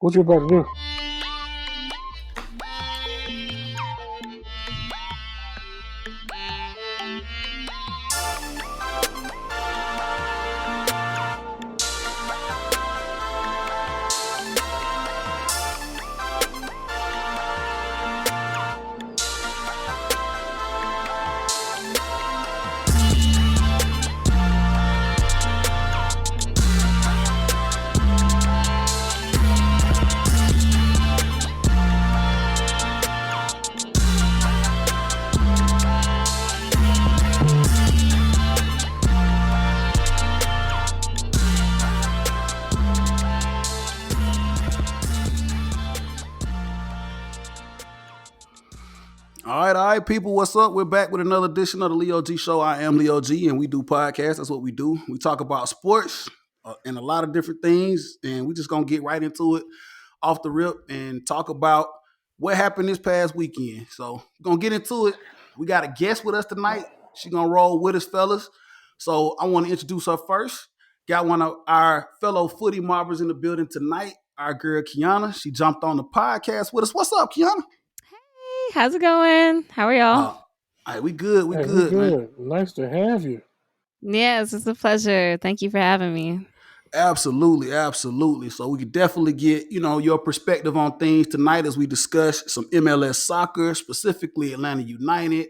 What you about to do? All right, people. What's up? We're back with another edition of the Leo G Show. I am Leo G, and we do podcasts. That's what we do. We talk about sports and a lot of different things, and we just gonna get right into it off the rip and talk about what happened this past weekend. So we're gonna get into it. We got a guest with us tonight. She gonna roll with us, fellas. So I want to introduce her first. Got one of our fellow footy mobbers in the building tonight. Our girl Kiana. She jumped on the podcast with us. What's up, Kiana? Hey, how's it going? How are y'all? All right, we good. We Hey, we good, man. good. Nice to have you. Yes, it's a pleasure. Thank you for having me. Absolutely, absolutely. So we could definitely get, your perspective on things tonight as we discuss some MLS soccer, specifically Atlanta United,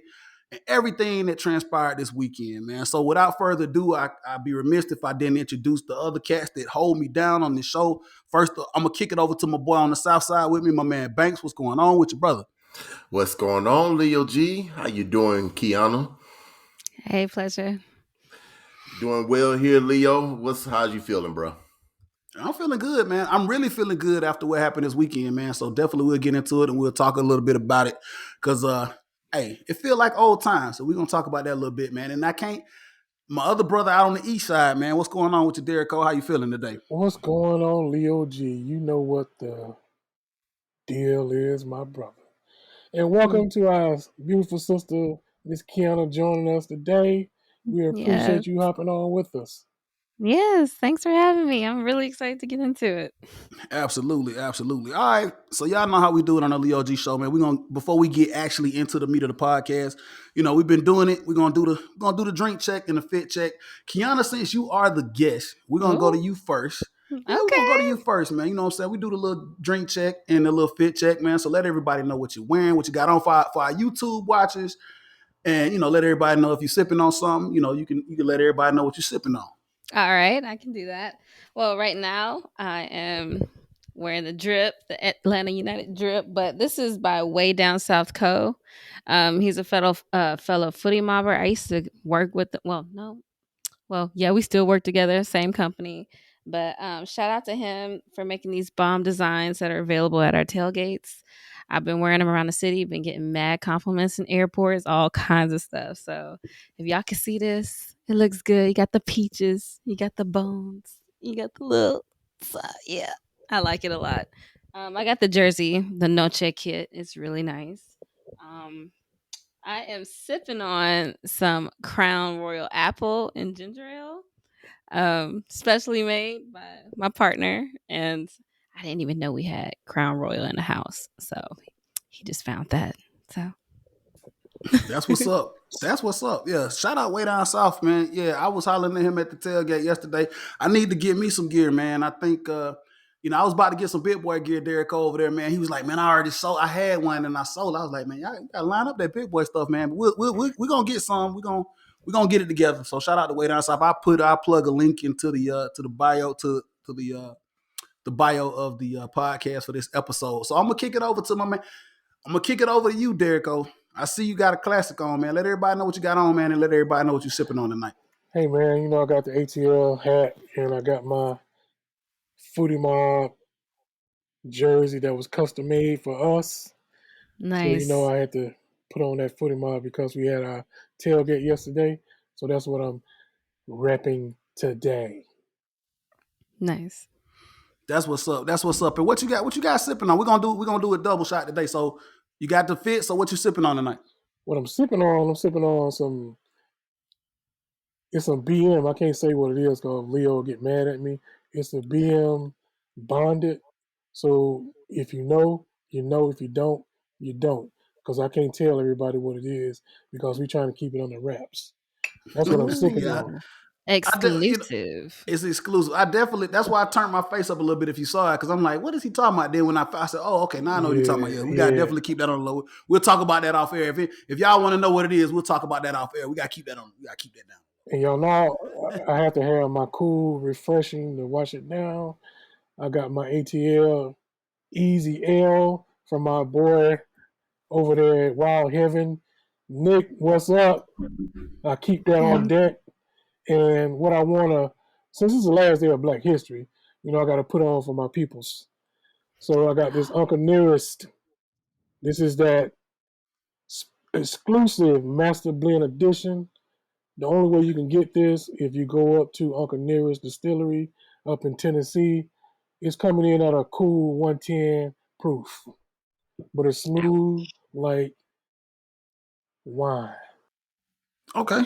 and everything that transpired this weekend, man. So without further ado, I'd be remiss if I didn't introduce the other cats that hold me down on this show. First, I'm gonna kick it over to my boy on the south side with me, my man Banks. What's going on with your brother? What's going on, Leo G? How you doing, Kiana? Hey, pleasure. Doing well here, Leo. How's you feeling, bro? I'm feeling good, man. I'm really feeling good after what happened this weekend, man. So definitely we'll get into it and we'll talk a little bit about it. Cause hey, it feel like old times. So we're gonna talk about that a little bit, man. And I can't my other brother out on the east side, man. What's going on with you, Derek Cole? How you feeling today? What's going on, Leo G? You know what the deal is, my brother. And welcome to our beautiful sister, Miss Kiana, joining us today. We Yes. appreciate you hopping on with us. Yes, thanks for having me. I'm really excited to get into it. Absolutely, absolutely. All right. So y'all know how we do it on the Leo G show, man. We're gonna before we get actually into the meat of the podcast, we've been doing it. We're gonna do the drink check and the fit check. Kiana, since you are the guest, we're gonna go to Oh, you first. Yeah, we're gonna go to okay. you first, man. You know what I'm saying? We do the little drink check and the little fit check, man. So let everybody know what you're wearing, what you got on for our YouTube watchers, and let everybody know if you're sipping on something. You can let everybody know what you're sipping on. All right, I can do that. Well, right now I am wearing the drip, the Atlanta United drip, but this is by Way Down South Co. He's a fellow footy mobber. I used to work with. Well, no, well, yeah, we still work together, same company. But shout out to him for making these bomb designs that are available at our tailgates. I've been wearing them around the city, been getting mad compliments in airports, all kinds of stuff. So if y'all can see this, it looks good. You got the peaches, you got the bones, you got the little, yeah, I like it a lot. I got the jersey, the Noche kit. It's really nice. Um, I am sipping on some Crown Royal Apple and ginger ale, specially made by my partner. And I didn't even know we had Crown Royal in the house. So he just found that. So That's what's up. That's what's up. Yeah. Shout out way down south, man. Yeah, I was hollering at him at the tailgate yesterday. I need to get me some gear, man. I think I was about to get some big boy gear, Derek over there, man. He was like, man, I already sold. I had one and I sold. I was like, man, y'all gotta line up that big boy stuff, man. We're gonna get some. We're gonna get it together. So shout out to way down south. I'll plug a link into the bio to the bio of the podcast for this episode. So I'm gonna kick it over to my man. I'm gonna kick it over to you, Derrico. I see you got a classic on, man. Let everybody know what you got on, man, and let everybody know what you're sipping on tonight. Hey, man, I got the ATL hat and I got my Footy Mob jersey that was custom made for us. So, nice. I had to put on that Footy Mob because we had our tailgate yesterday. So that's what I'm repping today. Nice. That's what's up. That's what's up. And what you got? What you got sipping on? We're gonna do a double shot today. So you got the fit. So what you sipping on tonight? What I'm sipping on some. It's a BM. I can't say what it is because Leo will get mad at me. It's a BM bonded. So if you know, you know. If you don't, you don't. Because I can't tell everybody what it is because we're trying to keep it on the wraps. That's what I'm sick of Yeah, doing. Ooh, you know, exclusive. it's exclusive. I definitely. That's why I turned my face up a little bit if you saw it, because I'm like, what is he talking about? Then when I said, oh, okay, now I know what he's talking about. Yeah, Yeah, we gotta yeah. definitely keep that on the low. We'll talk about that off air. If y'all want to know what it is, we'll talk about that off air. We gotta keep that on. We gotta keep that down. And y'all know I have to have my cool, refreshing to wash it down. I got my ATL Easy L from my boy over there at Wild Heaven. Nick, what's up? I keep that on deck. And what I want to, since it's the last day of Black History, I got to put on for my peoples. So I got this Uncle Nearest. This is that exclusive Master Blend Edition. The only way you can get this if you go up to Uncle Nearest Distillery up in Tennessee. It's coming in at a cool 110 proof, but it's smooth like wine. Okay,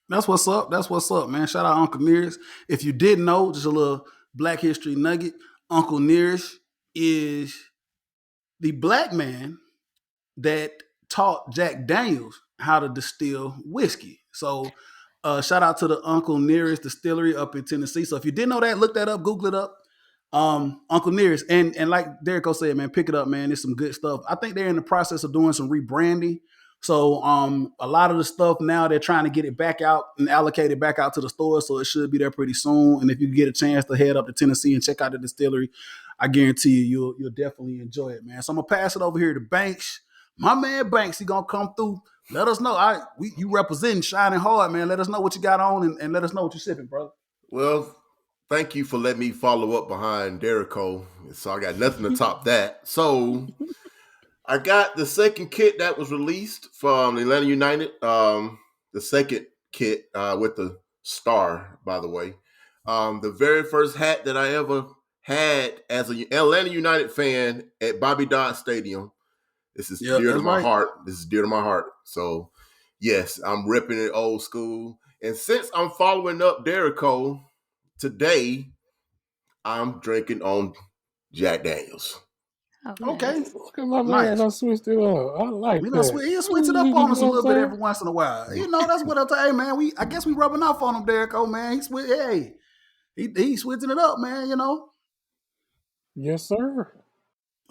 that's what's up. That's what's up, man. Shout out Uncle Nearest. If you didn't know, just a little Black History nugget. Uncle Nearest is the black man that taught Jack Daniels how to distill whiskey. So shout out to the Uncle Nearest Distillery up in Tennessee. So if you didn't know that, look that up, Google it up. Uncle Nearest, and like Derek said, man, pick it up, man. It's some good stuff. I think they're in the process of doing some rebranding. So a lot of the stuff now they're trying to get it back out and allocate it back out to the stores. So it should be there pretty soon. And if you get a chance to head up to Tennessee and check out the distillery, I guarantee you'll definitely enjoy it, man. So I'm gonna pass it over here to Banks. My man Banks, he gonna come through. Let us know. You representing shining hard, man. Let us know what you got on and let us know what you're sipping, brother. Well, thank you for letting me follow up behind Derico. So I got nothing to top that. So I got the second kit that was released from Atlanta United. The second kit with the star, by the way. The very first hat that I ever had as an Atlanta United fan at Bobby Dodd Stadium. This is Yeah, dear to that's my right. heart. This is dear to my heart. So, yes, I'm ripping it old school. And since I'm following up Derico, today I'm drinking on Jack Daniels. Oh, Okay, nice. Look at my man. nice. I switched it up. I like We done that. switch it up on us a You know little what bit I'm saying? every once in a while. That's what I'm saying, man. I guess we rubbing off on him, Derek. Oh man, he switching it up, man. Yes, sir.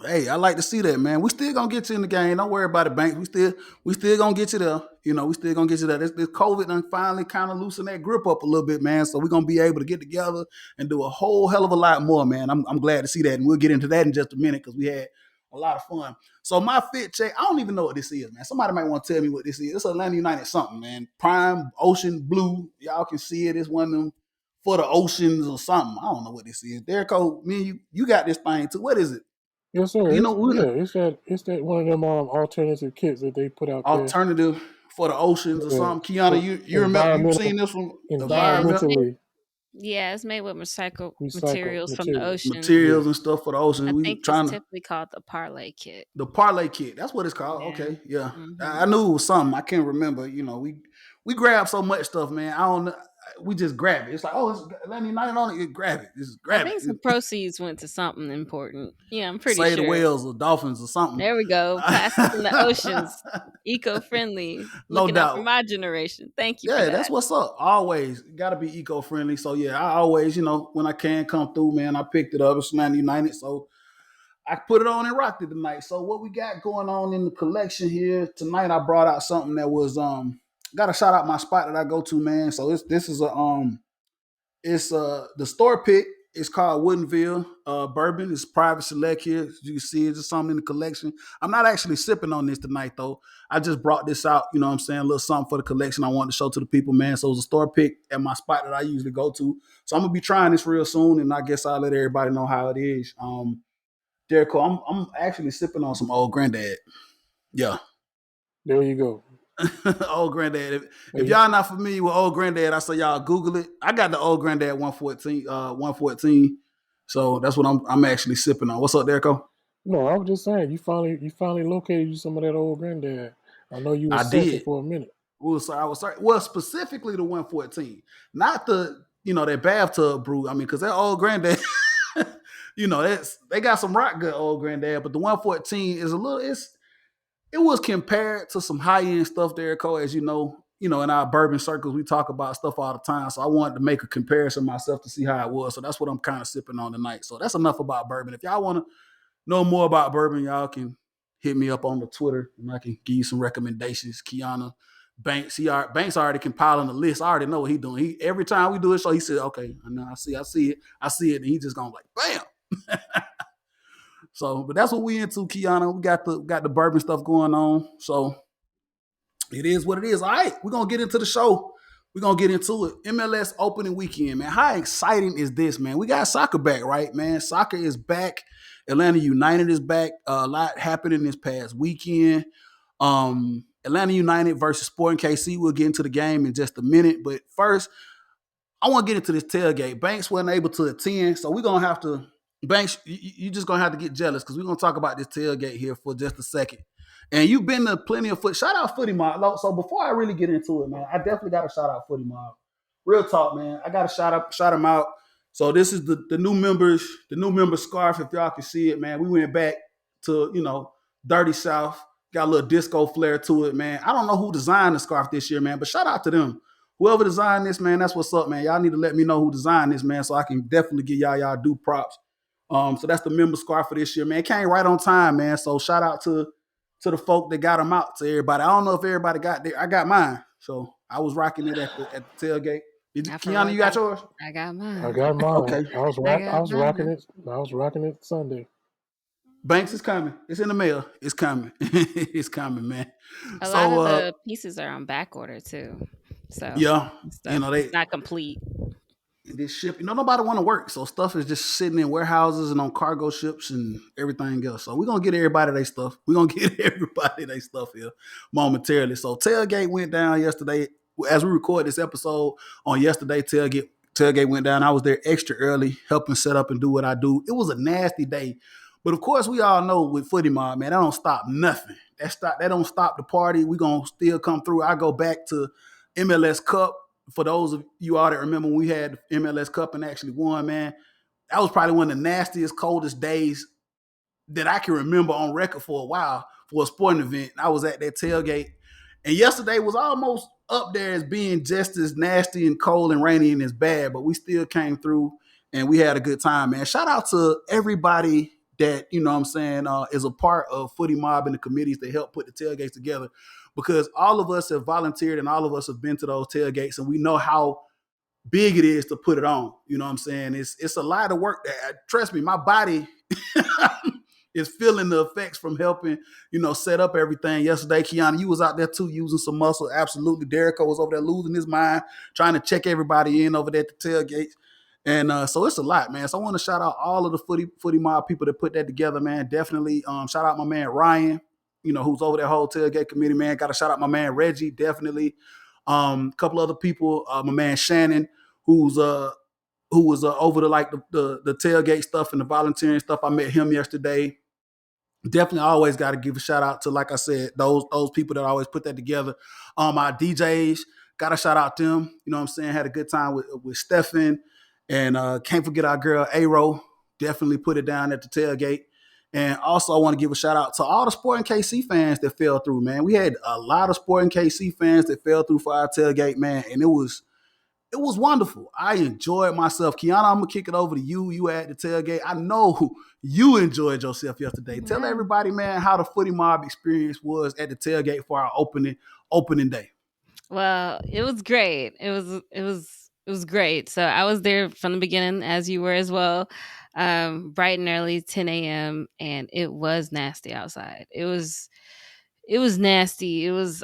Hey, I like to see that, man. We still gonna get you in the game. Don't worry about it, Banks. We still gonna get you there. We still gonna get you there. This COVID done finally kind of loosen that grip up a little bit, man. So we're gonna be able to get together and do a whole hell of a lot more, man. I'm glad to see that, and we'll get into that in just a minute because we had a lot of fun. So my fit check, I don't even know what this is, man. Somebody might want to tell me what this is. It's Atlanta United something, man. Prime Ocean Blue. Y'all can see it. It's one of them for the oceans or something. I don't know what this is. Derek, me and you got this thing too. What is it? Yes, sir. You know, It's that one of them alternative kits that they put out there. alternative for the oceans or Yeah, something. Kiana, for you remember you environmental, seen this from Yeah, it's environmental made, environmentally yeah, it's made with recycled recycled materials from the material. ocean. Yeah. materials and stuff for the ocean. I We think it's trying to typically called the parlay kit. the parlay kit. That's what it's called. Yeah. Okay, yeah. I Hmm. knew it was something. I can't remember. We grab so much stuff, man. I don't know. We just grab it. It's like, oh, it's Atlanta United on it. Grab it. Just I grab think it. some proceeds went to something important. Yeah, I'm pretty Save the sure. whales or dolphins or something. There we go. Plastic in the oceans, eco-friendly. No Looking out for doubt. my generation. Thank you for Yeah, that's that. what's up. Always got to be eco friendly. So yeah, I always, when I can come through, man, I picked it up. It's 90 so I put it on and rocked it tonight. So what we got going on in the collection here tonight? I brought out something that was got to shout out my spot that I go to, man. So this is it's the store pick. It's called Woodinville Bourbon. It's private select here. As you can see, it's just something in the collection. I'm not actually sipping on this tonight, though. I just brought this out, you know what I'm saying? A little something for the collection I wanted to show to the people, man. So it's a store pick at my spot that I usually go to. So I'm going to be trying this real soon, and I guess I'll let everybody know how it is. Derek, I'm actually sipping on some old granddad. Yeah. There you go. Old granddad. If Hey, y'all not familiar with old granddad, I say y'all Google it. I got the old granddad 114. So that's what I'm actually sipping on. What's up, Dereko? no, I was just saying you finally located you some of that old granddad. I know you I was searching did. for a minute. I was sorry. Well, specifically the 114, not the that bathtub brew. I mean, because that old granddad, they got some rock good old granddad, but the 114 is a little. It was compared to some high end stuff there, Cole. As in our bourbon circles, we talk about stuff all the time. So I wanted to make a comparison myself to see how it was. So that's what I'm kind of sipping on tonight. So that's enough about bourbon. If y'all want to know more about bourbon, y'all can hit me up on the Twitter and I can give you some recommendations. Kiana Banks, Banks already compiling the list. I already know what he's doing. He every time we do it, so he said, "Okay, I know, I see it," and he just gonna like, bam. So, but that's what we into, Kiana. We got the bourbon stuff going on. So it is what it is. All right, we're gonna get into the show. We're gonna get into it. MLS opening weekend, man. How exciting is this, man? We got soccer back, right, man? Soccer is back. Atlanta United is back. A lot happening this past weekend. Atlanta United versus Sporting KC. We'll get into the game in just a minute. But first, I want to get into this tailgate. Banks wasn't able to attend, so we're gonna have to. Banks, you just gonna have to get jealous because we're gonna talk about this tailgate here for just a second. And you've been to plenty of foot. Shout out Footy Mob. So before I really get into it, man, I definitely got to shout out Footy Mob. Real talk, man. I got to shout them out. So this is the new member scarf. If y'all can see it, man. We went back to Dirty South. Got a little disco flair to it, man. I don't know who designed the scarf this year, man, but shout out to them. Whoever designed this, man, that's what's up, man. Y'all need to let me know who designed this, man, so I can definitely give y'all due props. So that's the member scarf for this year, man. It came right on time, man. So shout out to the folk that got them out to everybody. I don't know if everybody got there. I got mine, so I was rocking it at the tailgate. Kiana, you got yours? I got I mine. got mine. Okay. I I was got rocking mine. it. I was rocking it Sunday. Banks is coming. It's in the mail. It's coming. It's coming, man. A lot So of the pieces are on back order too, so yeah, stuff it's not complete. this ship, nobody want to work. So stuff is just sitting in warehouses and on cargo ships and everything else. So we're going to get everybody their stuff. We're going to get everybody their stuff here momentarily. So tailgate went down yesterday. As we record this episode on yesterday, tailgate went down. I was there extra early, helping set up and do what I do. It was a nasty day. But of course, we all know with Footy Mob, man, that don't stop nothing. That don't stop the party. We're going to still come through. I go back to MLS Cup. For those of you all that remember when we had the MLS Cup and actually won, man, that was probably one of the nastiest, coldest days that I can remember on record for a while for a sporting event. I was at that tailgate. And yesterday was almost up there as being just as nasty and cold and rainy and as bad, but we still came through and we had a good time, man. Shout out to everybody that, is a part of Footy Mob and the committees that help put the tailgates together, because all of us have volunteered and all of us have been to those tailgates and we know how big it is to put it on. You know what I'm saying? It's a lot of work. Trust me, my body is feeling the effects from helping, set up everything. Yesterday, Kiana, you was out there too, using some muscle. Absolutely. Derrick was over there losing his mind, trying to check everybody in over there at the tailgates. And so it's a lot, man. So I want to shout out all of the footy mob people that put that together, man. Definitely shout out my man Ryan, who's over that whole tailgate committee, man. Got to shout out my man Reggie, definitely. A couple other people, my man Shannon, who was over the tailgate stuff and the volunteering stuff. I met him yesterday. Definitely always got to give a shout out to, like I said, those people that always put that together. Our DJs, got to shout out them. You know what I'm saying? Had a good time with Stefan. And can't forget our girl Aero. Definitely put it down at the tailgate. And also I want to give a shout out to all the Sporting KC fans that fell through, man. We had a lot of Sporting KC fans that fell through for our tailgate, man. And it was wonderful. I enjoyed myself. Kiana, I'm going to kick it over to you. You at the tailgate. I know you enjoyed yourself yesterday. Tell Yeah. everybody, man, how the Footy Mob experience was at the tailgate for our opening day. Well, it was great. It was great. So I was there from the beginning, as you were as well, bright and early, 10 a.m. and it was nasty outside. It was nasty. It was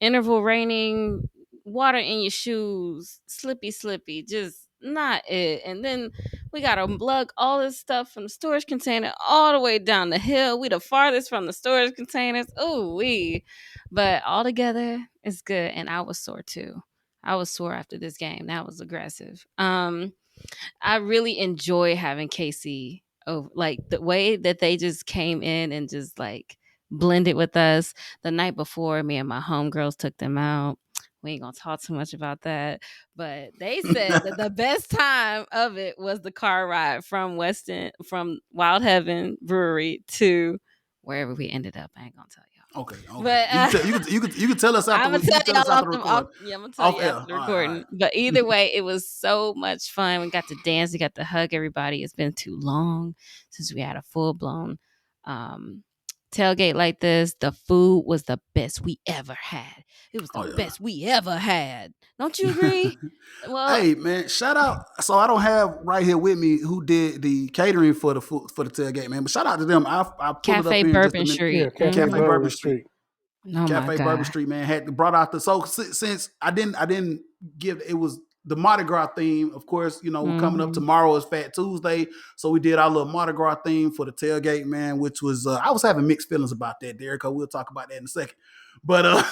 interval raining, water in your shoes, slippy, just not it. And then we gotta lug all this stuff from the storage container all the way down the hill. We the farthest from the storage containers. Oh we. But all together it's good. And I was sore too. I was sore after this game. That was aggressive. I really enjoy having KC over, like the way that they just came in and just like blended with us. The night before, me and my homegirls took them out. We ain't gonna talk too much about that. But they said that the best time of it was the car ride from Wild Heaven Brewery to wherever we ended up. I ain't gonna tell y'all. Okay, okay. But You can tell us after I'm gonna you tell can tell us y'all after the recording. yeah, I'm gonna tell Off you air. after the All right. recording. But either way, it was so much fun. We got to dance. We got to hug everybody. It's been too long since we had a full blown um, tailgate like this. The food was the best we ever had. It was the Oh yeah. best we ever had. Don't you agree? Well, Hey man, shout out. So I don't have right here with me who did the catering for the for the tailgate, man. But shout out to them. I pulled it Cafe up here in just a Bourbon minute. Yeah, Street. Cafe Cafe Bourbon Bourbon Street. Street. Oh my Cafe Bourbon god. Street, man, had brought out the since I didn't give it was the Mardi Gras theme. Of course, we're coming up Mhm. tomorrow is Fat Tuesday, so we did our little Mardi Gras theme for the tailgate, man. Which was I was having mixed feelings about that, Derek. We'll talk about that in a second. But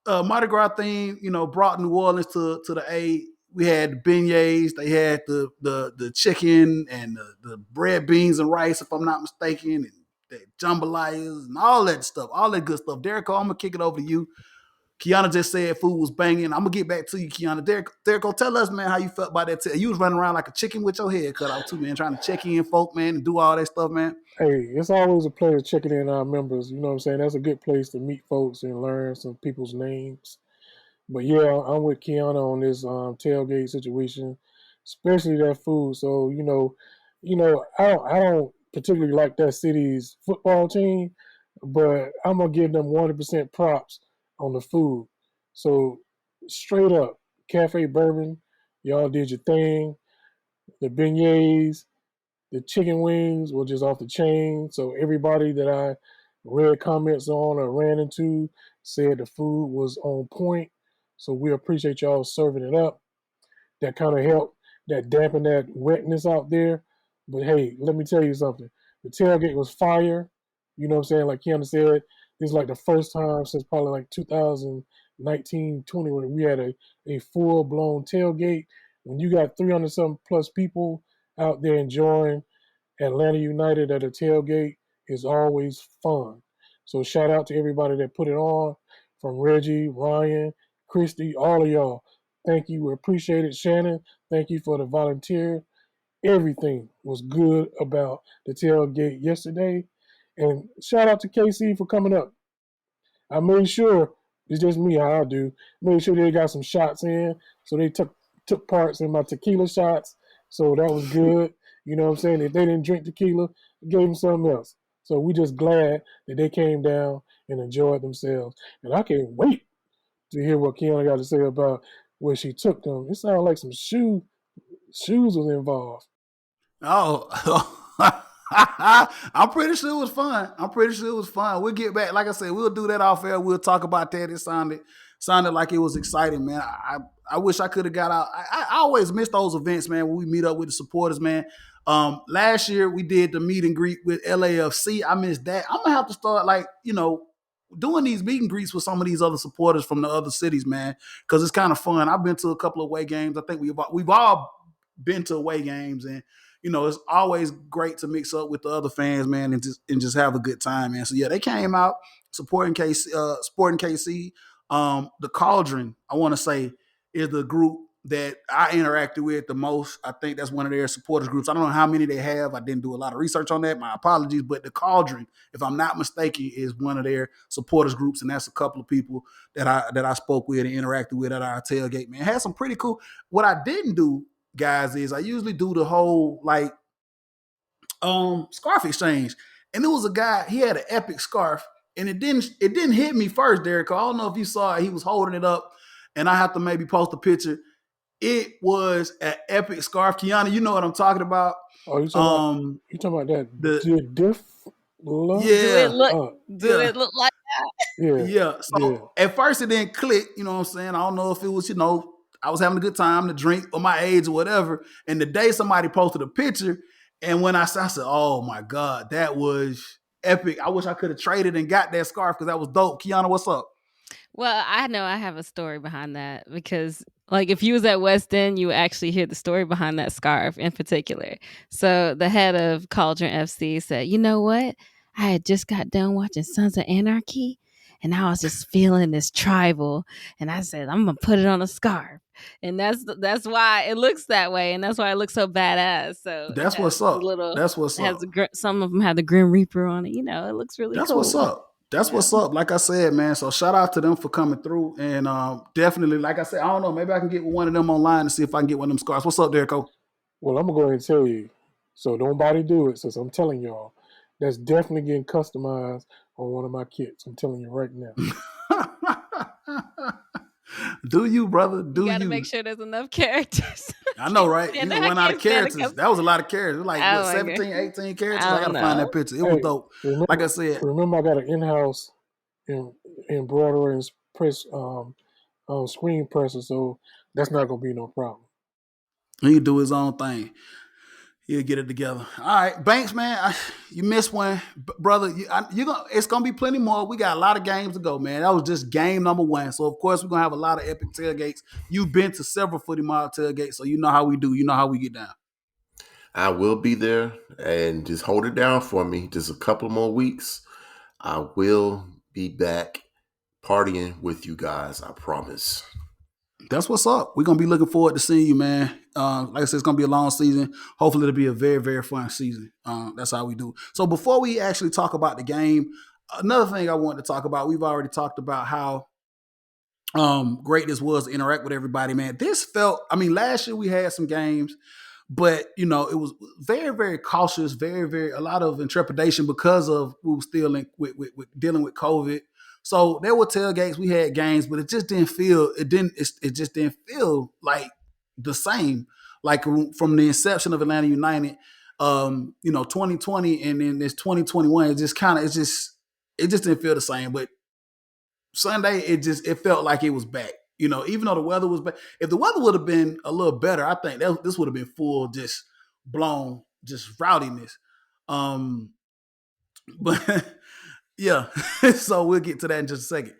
Mardi Gras theme, brought New Orleans to the A. We had the beignets, they had the chicken and the bread, beans, and rice, if I'm not mistaken, and the jambalayas and all that stuff, all that good stuff. Derek, I'm gonna kick it over to you. Kiana just said food was banging. I'm gonna get back to you, Kiana. Derek, tell us, man, how you felt about that. You was running around like a chicken with your head cut off too, man, trying to check in folk, man, and do all that stuff, man. Hey, it's always a pleasure checking in our members. You know what I'm saying? That's a good place to meet folks and learn some people's names. But yeah, I'm with Kiana on this tailgate situation, especially that food. So I don't particularly like that city's football team, but I'm gonna give them 100% props on the food. So straight up, Cafe Bourbon, y'all did your thing. The beignets, the chicken wings were just off the chain. So everybody that I read comments on or ran into said the food was on point. So we appreciate y'all serving it up. That kind of helped that dampen that wetness out there. But hey, let me tell you something. The tailgate was fire. You know what I'm saying? Like Keanu said, this is like the first time since probably like 2019, 20 when we had a full blown tailgate. When you got 300 something plus people out there enjoying Atlanta United at a tailgate is always fun. So shout out to everybody that put it on, from Reggie, Ryan, Christy, all of y'all. Thank you. We appreciate it. Shannon, thank you for the volunteer. Everything was good about the tailgate yesterday. And shout out to KC for coming up. I made sure, it's just me how I do, made sure they got some shots in. So they took parts in my tequila shots. So that was good. You know what I'm saying? If they didn't drink tequila, I gave them something else. So we just glad that they came down and enjoyed themselves. And I can't wait to hear what Kiana got to say about where she took them. It sounded like some shoes was involved. Oh, I'm pretty sure it was fun. I'm pretty sure it was fun. We'll get back. Like I said, we'll do that off air. We'll talk about that. It sounded like it was exciting, man. I wish I could have got out. I always miss those events, man, when we meet up with the supporters, man. Last year we did the meet and greet with LAFC. I missed that. I'm gonna have to start doing these meet and greets with some of these other supporters from the other cities, man, because it's kind of fun. I've been to a couple of away games. I think we've all been to away games, and it's always great to mix up with the other fans, man, and just have a good time, man. So yeah, they came out supporting KC. The Cauldron, I want to say, is the group that I interacted with the most. I think that's one of their supporters groups. I don't know how many they have. I didn't do a lot of research on that. My apologies. But the Cauldron, if I'm not mistaken, is one of their supporters groups, and that's a couple of people that I spoke with and interacted with at our tailgate. Man, had some pretty cool. What I didn't do, guys, is I usually do the whole like scarf exchange. And there was a guy, he had an epic scarf, and it didn't hit me first, Derek. I don't know if you saw it. He was holding it up, and I have to maybe post a picture. It was an epic scarf. Kiana, you know what I'm talking about. Oh, Um you talking about that the diff love? Do it yeah, look? Oh, Do yeah. it look like? yeah, Yeah. yeah. So at first it didn't click, you know what I'm saying? I don't know if it was, I was having a good time to drink or my age or whatever. And the day somebody posted a picture, and when I said, oh my God, that was epic. I wish I could have traded and got that scarf because that was dope. Kiana, what's up? Well, I know I have a story behind that because, like, if you was at West End, you would actually hear the story behind that scarf in particular. So the head of Cauldron FC said, "You know what? I had just got done watching Sons of Anarchy, and I was just feeling this tribal, and I said, I'm gonna put it on a scarf, and that's why it looks that way, and that's why it looks so badass. So it That's has what's the up. little, That's what's it has up. the some of them have the Grim Reaper on it. It looks really That's what's cool. up. That's Yeah. what's up. Like I said, man. So shout out to them for coming through, and definitely, like I said, I don't know. Maybe I can get with one of them online and see if I can get one of them scars. What's up, Derrico? Well, I'm gonna go ahead and tell you. So nobody do it. Since I'm telling y'all, that's definitely getting customized on one of my kits. I'm telling you right now. Do you, brother? You Do got to make you? sure there's enough characters. I know, right? I You're gonna run out of can't stand the characters. That was a lot of characters. Like what, Oh my god. 17, 18 characters? I I gotta don't find that know. picture. It was Hey, dope. Like I remember, said, remember, I got an in-house embroiderer and press screen presser, so that's not gonna be no problem. he do his own thing. He'll get it together. All right, Banks, man, you missed one, brother. You gonna. It's gonna be plenty more. We got a lot of games to go, man. That was just game number one. So of course we're gonna have a lot of epic tailgates. You've been to several footy mile tailgates, so you know how we do. You know how we get down. I will be there, and just hold it down for me. Just a couple more weeks. I will be back partying with you guys. I promise. That's what's up. We're gonna be looking forward to seeing you, man. Like I said, it's gonna be a long season. Hopefully, it'll be a very, very fun season. That's how we do. So before we actually talk about the game, another thing I wanted to talk about. We've already talked about how great this was to interact with everybody, man. This felt. I mean, last year we had some games, but it was very, very cautious, very, very a lot of intrepidation because of we were still with dealing with COVID. So there were tailgates, we had games, but it just didn't feel it just didn't feel like the same. Like from the inception of Atlanta United, 2020 and then this 2021, it just didn't feel the same. But Sunday, it felt like it was back. Even though the weather was bad. If the weather would have been a little better, I think this would have been full, just blown, just rowdiness. Um, but yeah, so we'll get to that in just a second.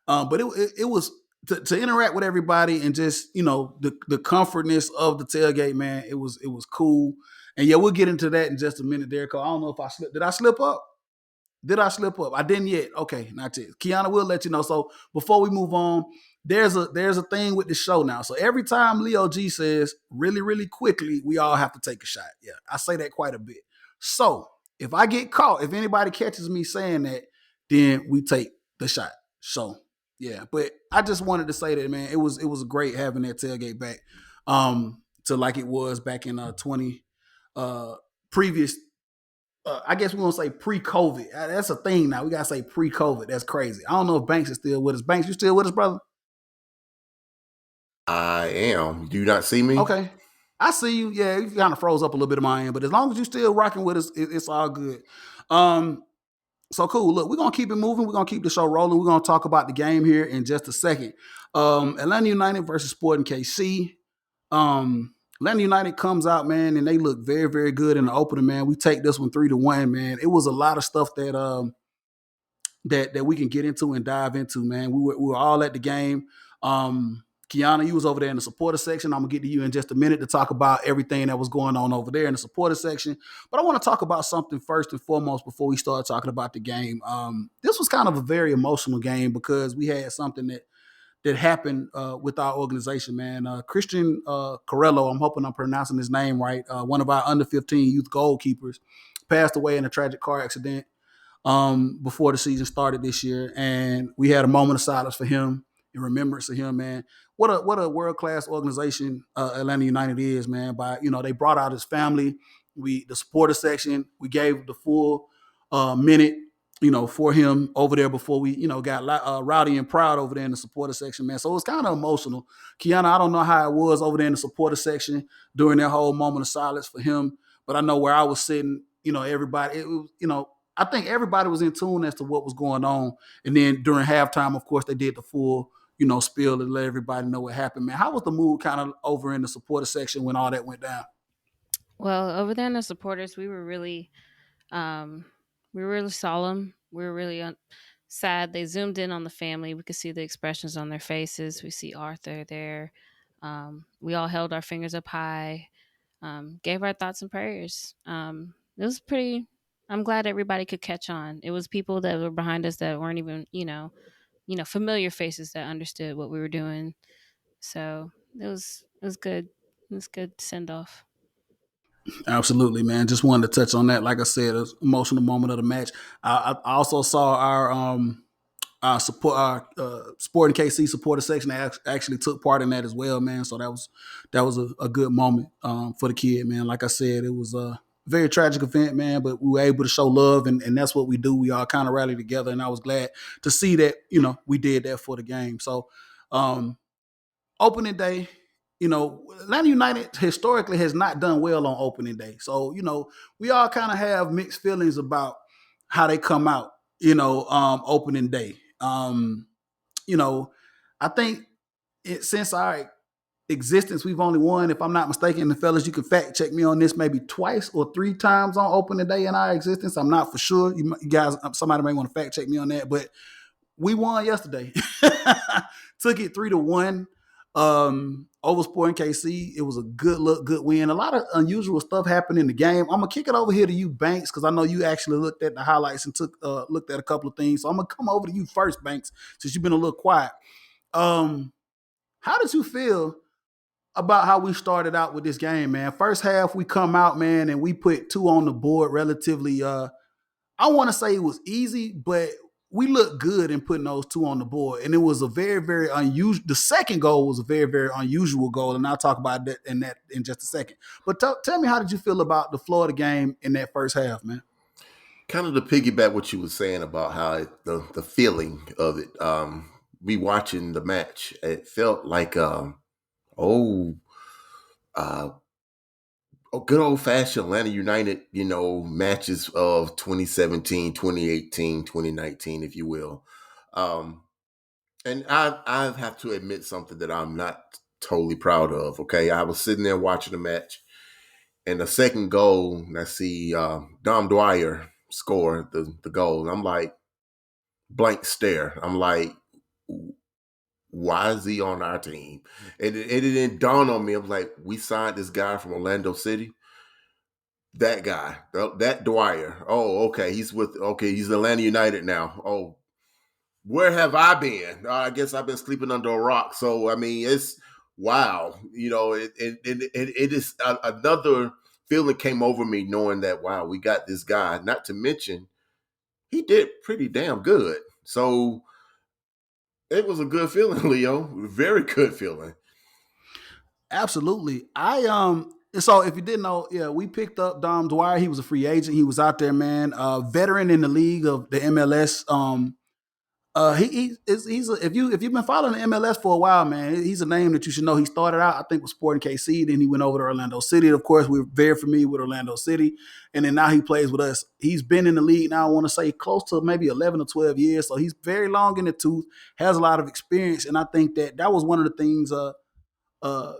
But it was to interact with everybody and just the comfortness of the tailgate, man. It was cool, and yeah, we'll get into that in just a minute, Derek. I don't know if I slipped. Did I slip up? Did I slip up? I didn't yet. Okay, not yet. Kiana will let you know. So before we move on, there's a thing with the show now. So every time Leo G says really, really quickly, we all have to take a shot. Yeah, I say that quite a bit. So if I get caught, if anybody catches me saying that, then we take the shot. So yeah, but I just wanted to say that, man, it was great having that tailgate back, to like it was back in 20 previous, I guess we're gonna say pre-COVID. That's a thing now. We gotta say pre-COVID. That's crazy. I don't know if Banks is still with us. Banks, you still with us, brother? I am. Do you not see me? Okay. I see you. Yeah, you kind of froze up a little bit of my end, but as long as you still rocking with us, it's all good. Um, so cool. Look, we're gonna keep it moving. We're gonna keep the show rolling. We're gonna talk about the game here in just a second. Atlanta United versus Sporting KC. Atlanta United comes out, man, and they look very, very good in the opener, man. We take this one 3-1, man. It was a lot of stuff that we can get into and dive into, man. We were all at the game. Kiana, you was over there in the supporter section. I'm gonna get to you in just a minute to talk about everything that was going on over there in the supporter section. But I want to talk about something first and foremost before we start talking about the game. This was kind of a very emotional game because we had something that happened with our organization, man. Christian Corello, I'm hoping I'm pronouncing his name right, one of our under 15 youth goalkeepers, passed away in a tragic car accident before the season started this year, and we had a moment of silence for him in remembrance of him, man. What a world class organization Atlanta United is, man. By they brought out his family, the supporter section, we gave the full minute, for him over there before we got rowdy and proud over there in the supporter section, man. So it was kind of emotional. Kiana, I don't know how it was over there in the supporter section during that whole moment of silence for him, but I know where I was sitting, everybody, it was, I think everybody was in tune as to what was going on. And then during halftime, of course, they did the full, spill and let everybody know what happened, man. How was the mood kind of over in the supporter section when all that went down? Well, over there in the supporters, um, we were really solemn. We were really sad. They zoomed in on the family. We could see the expressions on their faces. We see Arthur there. We all held our fingers up high, gave our thoughts and prayers. It was pretty I'm glad everybody could catch on. It was people that were behind us that weren't even, familiar faces that understood what we were doing. So it was good. It was good send off. Absolutely, man. Just wanted to touch on that. Like I said, it was an emotional moment of the match. I also saw our support, our Sporting KC supporter section that actually took part in that as well, man. So that was a good moment for the kid, man. Like I said, it was a very tragic event, man, but we were able to show love, and that's what we do. We all kind of rally together, and I was glad to see that, we did that for the game. So, opening day, Atlanta United historically has not done well on opening day. So, we all kind of have mixed feelings about how they come out, opening day. You know, I think since our existence, we've only won, if I'm not mistaken, the fellas, you can fact check me on this, maybe twice or three times on opening day in our existence. I'm not for sure. You guys, somebody may want to fact check me on that, but we won yesterday. Took it 3-1 over Sporting KC. It was a good look, good win. A lot of unusual stuff happened in the game. I'm gonna kick it over here to you, Banks, because I know you actually looked at the highlights and looked at a couple of things. So I'm gonna come over to you first, Banks, since you've been a little quiet. How did you feel about how we started out with this game, man? First half, we come out, man, and we put two on the board relatively. I want to say it was easy, but we looked good in putting those two on the board. And it was a very, very unusual. The second goal was a very, very unusual goal, and I'll talk about that in just a second. But tell me, how did you feel about the flow of the game in that first half, man? Kind of to piggyback what you were saying about how the feeling of it. We watching the match, it felt like oh uh, good old fashioned Atlanta United, matches of 2017, 2018, 2019, if you will. Um, and I have to admit something that I'm not totally proud of. Okay. I was sitting there watching the match, and the second goal, and I see Dom Dwyer score the goal. And I'm like, blank stare. I'm like, why is he on our team? And it didn't dawn on me. I was like, we signed this guy from Orlando City. That guy, that Dwyer. Oh, okay. He's Atlanta United now. Oh, where have I been? I guess I've been sleeping under a rock. So, I mean, it's wow. It is another feeling came over me knowing that, wow, we got this guy. Not to mention, he did pretty damn good. So, it was a good feeling, Leo. Very good feeling. Absolutely. So if you didn't know, yeah, we picked up Dom Dwyer. He was a free agent. He was out there, man. Veteran in the league of the MLS. If you've been following the MLS for a while, man, he's a name that you should know. He started out, I think, with Sporting KC, then he went over to Orlando City. Of course, we're very familiar with Orlando City, and then now he plays with us. He's been in the league now, I want to say, close to maybe 11 or 12 years, so he's very long in the tooth, has a lot of experience, and I think that was one of the things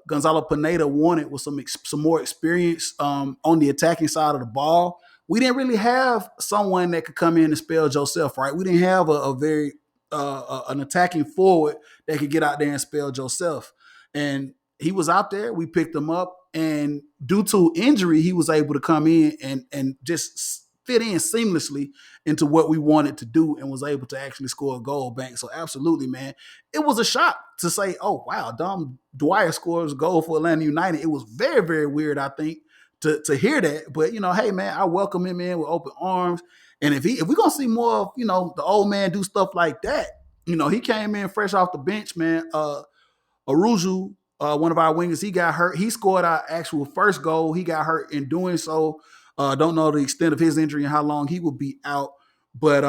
Gonzalo Pineda wanted was some more experience on the attacking side of the ball. We didn't really have someone that could come in and spell Joseph, right? We didn't have a very an attacking forward that could get out there and spell Joseph. And he was out there. We picked him up, and due to injury, he was able to come in and just fit in seamlessly into what we wanted to do, and was able to actually score a goal, Bank. So absolutely, man, it was a shock to say, oh wow, Dom Dwyer scores a goal for Atlanta United. It was very, very weird, I think, to hear that. But hey man, I welcome him in with open arms. And if we're gonna see more of, the old man do stuff like that, he came in fresh off the bench, man. Aruju, one of our wingers, he got hurt. He scored our actual first goal. He got hurt in doing so. Don't know the extent of his injury and how long he will be out. But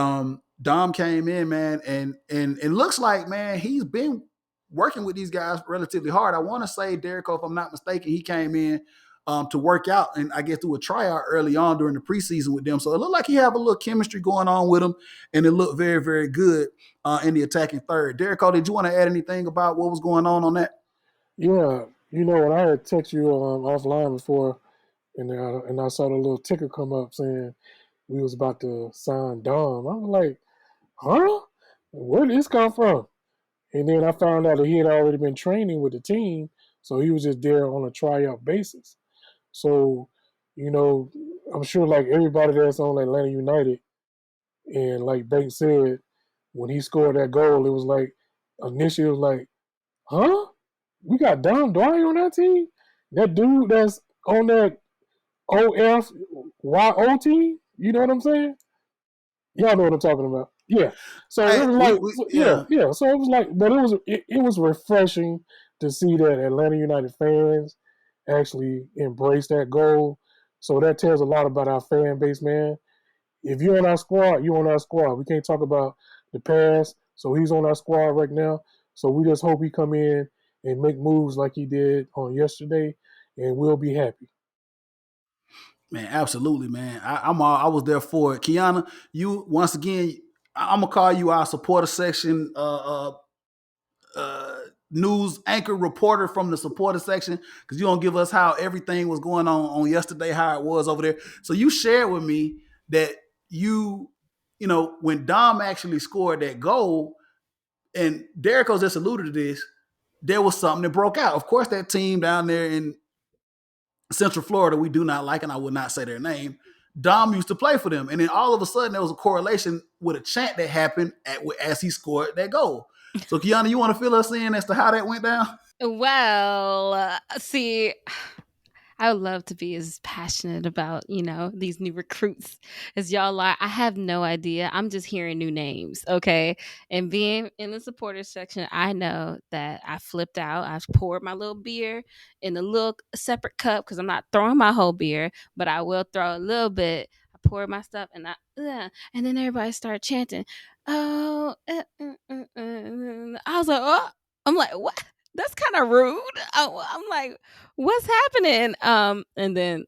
Dom came in, man, and it looks like, man, he's been working with these guys relatively hard. I want to say, Derek, if I'm not mistaken, he came in to work out, and I guess do a tryout early on during the preseason with them. So it looked like he have a little chemistry going on with him, and it looked very, very good in the attacking third. Derek, did you want to add anything about what was going on that? Yeah, when I had text you offline before, and I saw the little ticker come up saying we was about to sign Dom, I was like, huh? Where did this come from? And then I found out that he had already been training with the team, so he was just there on a tryout basis. So, you know, I'm sure like everybody that's on Atlanta United, and like Banks said, when he scored that goal, it was like initially it was like, huh? We got Dom Dwyer on that team? That dude that's on that OFYO team? You know what I'm saying? Y'all know what I'm talking about. Yeah. So it Hey, was like, we so, yeah, yeah. yeah. So it was like, but it was refreshing to see that Atlanta United fans actually embrace that goal. So that tells a lot about our fan base, man. If you're on our squad, you're on our squad. We can't talk about the past. So he's on our squad right now. So we just hope he come in and make moves like he did on yesterday, and we'll be happy. Man, absolutely, man. I was there for it. Kiana, you once again, I'm gonna call you our supporter section news anchor reporter from the supporter section because you don't give us how everything was going on yesterday, how it was over there. So you shared with me that you know, when Dom actually scored that goal, and Derrick just alluded to this, there was something that broke out. Of course, that team down there in Central Florida, we do not like, and I would not say their name. Dom used to play for them, and then all of a sudden there was a correlation with a chant that happened as he scored that goal. So, Kiana, you want to fill us in as to how that went down? Well, see, I would love to be as passionate about, these new recruits as y'all are. I have no idea. I'm just hearing new names, okay? And being in the supporters section, I know that I flipped out. I poured my little beer in a little separate cup because I'm not throwing my whole beer, but I will throw a little bit. I poured my stuff and then everybody started chanting, "Oh, I was like, oh, I'm like, what? That's kind of rude. I'm like, what's happening? And then,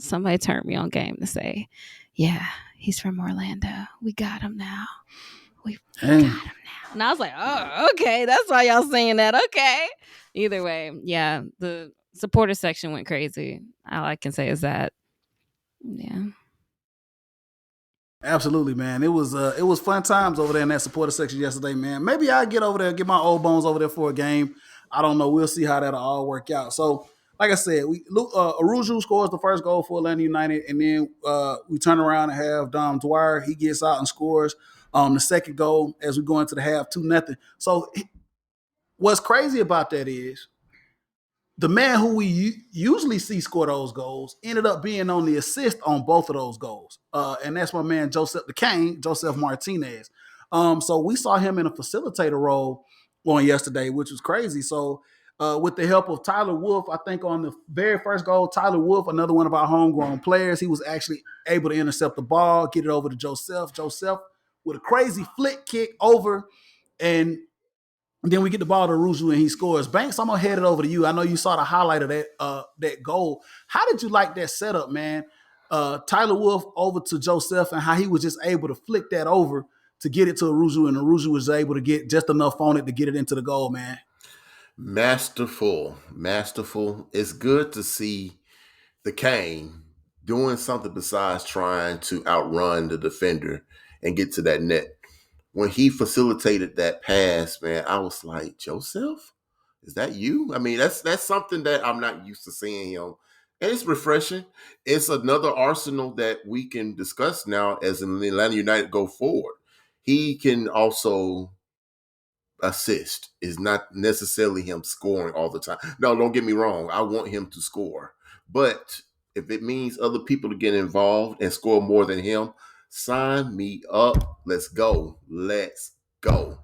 somebody turned me on game to say, yeah, he's from Orlando. We got him now. We got Hey, him now. And I was like, oh, okay. That's why y'all saying that. Okay. Either way, yeah, the supporter section went crazy. All I can say is that, yeah. absolutely, man. It was fun times over there in that supporter section yesterday, man. Maybe I'll get over there, get my old bones over there for a game. I don't know. We'll see how that'll all work out. So, like I said, Aruju scores the first goal for Atlanta United, and then we turn around and have Dom Dwyer. He gets out and scores the second goal as we go into the half, 2-0. So, what's crazy about that is the man who we usually see score those goals ended up being on the assist on both of those goals. And that's my man, Joseph Martinez. So we saw him in a facilitator role on yesterday, which was crazy. So with the help of Tyler Wolf, I think on the very first goal, Tyler Wolf, another one of our homegrown players, he was actually able to intercept the ball, get it over to Joseph. Joseph with a crazy flick kick over, and then we get the ball to Ruju and he scores. Banks, I'm gonna head it over to you. I know you saw the highlight of that goal. How did you like that setup, man? Tyler Wolf over to Joseph and how he was just able to flick that over to get it to Ruju, and Ruju was able to get just enough on it to get it into the goal, man. Masterful, masterful. It's good to see the Cane doing something besides trying to outrun the defender and get to that net. When he facilitated that pass, man, I was like, Joseph, is that you? I mean, that's something that I'm not used to seeing him. And it's refreshing. It's another arsenal that we can discuss now as in the Atlanta United go forward. He can also assist. Is not necessarily him scoring all the time. No, don't get me wrong. I want him to score. But if it means other people to get involved and score more than him, sign me up. Let's go. Let's go.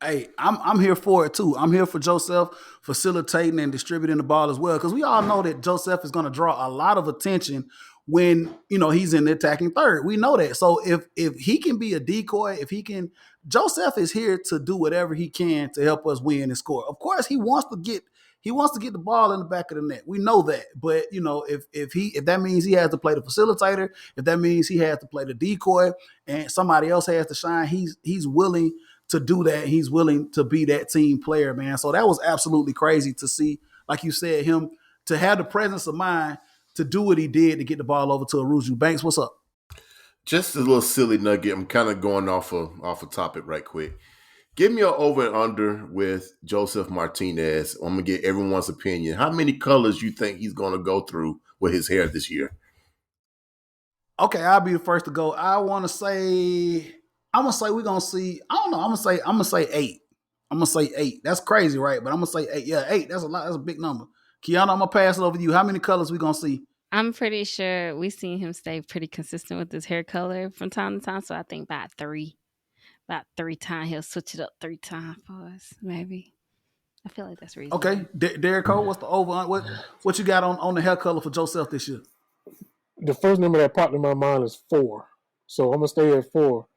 Hey, I'm here for it too. I'm here for Joseph facilitating and distributing the ball as well, because we all know that Joseph is going to draw a lot of attention when he's in the attacking third. We know that. So if he can be a decoy, if he can, Joseph is here to do whatever he can to help us win and score. Of course, he wants to get the ball in the back of the net. We know that. But if that means he has to play the facilitator, if that means he has to play the decoy, and somebody else has to shine, he's willing to do that. He's willing to be that team player, man. So that was absolutely crazy to see, like you said, him to have the presence of mind to do what he did to get the ball over to Aruju. Banks, what's up? Just a little silly nugget. I'm kind of going off a topic right quick. Give me an over and under with Joseph Martinez. I'm gonna get everyone's opinion. How many colors you think he's gonna go through with his hair this year? Okay, I'll be the first to go. I'm gonna say we're gonna see. I don't know. I'm gonna say eight. I'm gonna say eight. That's crazy, right? But I'm gonna say eight. Yeah, eight. That's a lot. That's a big number. Kiana, I'm gonna pass it over to you. How many colors we gonna see? I'm pretty sure we've seen him stay pretty consistent with his hair color from time to time. So I think about 3 times he'll switch it up 3 times for us, maybe. I feel like that's reasonable. Okay, Derek Cole, what's the over? What you got on the hair color for Joseph this year? The first number that popped in my mind is 4. So I'm gonna stay at 4.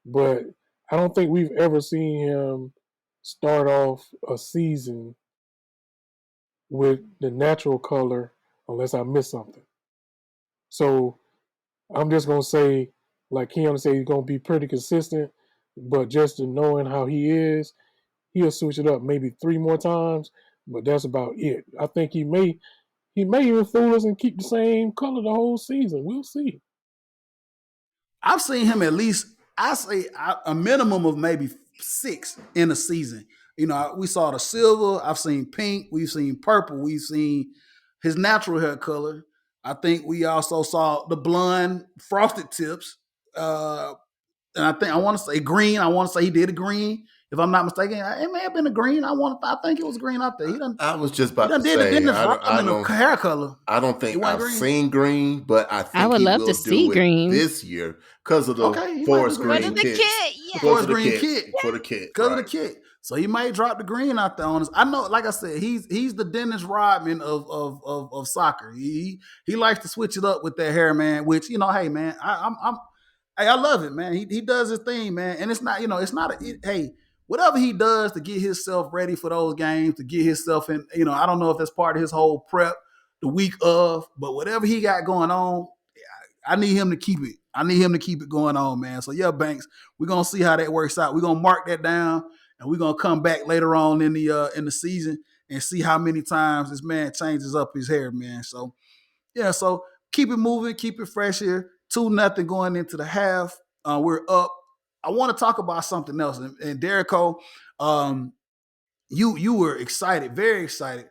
But I don't think we've ever seen him start off a season with the natural color unless I miss something. So I'm just gonna say, like Keanu said, he's gonna be pretty consistent. But just in knowing how he is, he'll switch it up maybe 3 more times. But that's about it. I think he may even fool us and keep the same color the whole season. We'll see. I've seen him at least, I say a minimum of maybe 6 in a season. You know, we saw the silver. I've seen pink. We've seen purple. We've seen his natural hair color. I think we also saw the blonde frosted tips. And I want to say green. I want to say he did a green. If I'm not mistaken, it may have been a green. I think it was green out there. I was just He about done to did the say, Dennis Rodman of hair color. I don't It think wasn't I've green. seen green, but I I think would he love will to see do it green. this year because of the Okay, he might do forest green. For green the kits. kid, yeah. The Because forest of the green kit. kit. For the kit. Because of Right. the kid. So he might drop the green out there on us. I know, like I said, he's the Dennis Rodman of soccer. He likes to switch it up with that hair, man. Which, you know, hey man, I love it, man. He does his thing, man. And it's not, it's not hey, whatever he does to get himself ready for those games, to get himself in, I don't know if that's part of his whole prep the week of, but whatever he got going on, I need him to keep it. I need him to keep it going on, man. So yeah, Banks, we're gonna see how that works out. We're gonna mark that down, and we're gonna come back later on in the season and see how many times this man changes up his hair, man. So yeah, so keep it moving, keep it fresh here. 2-0 going into the half. We're up. I want to talk about something else, and Derek Cole, um, you were excited, very excited,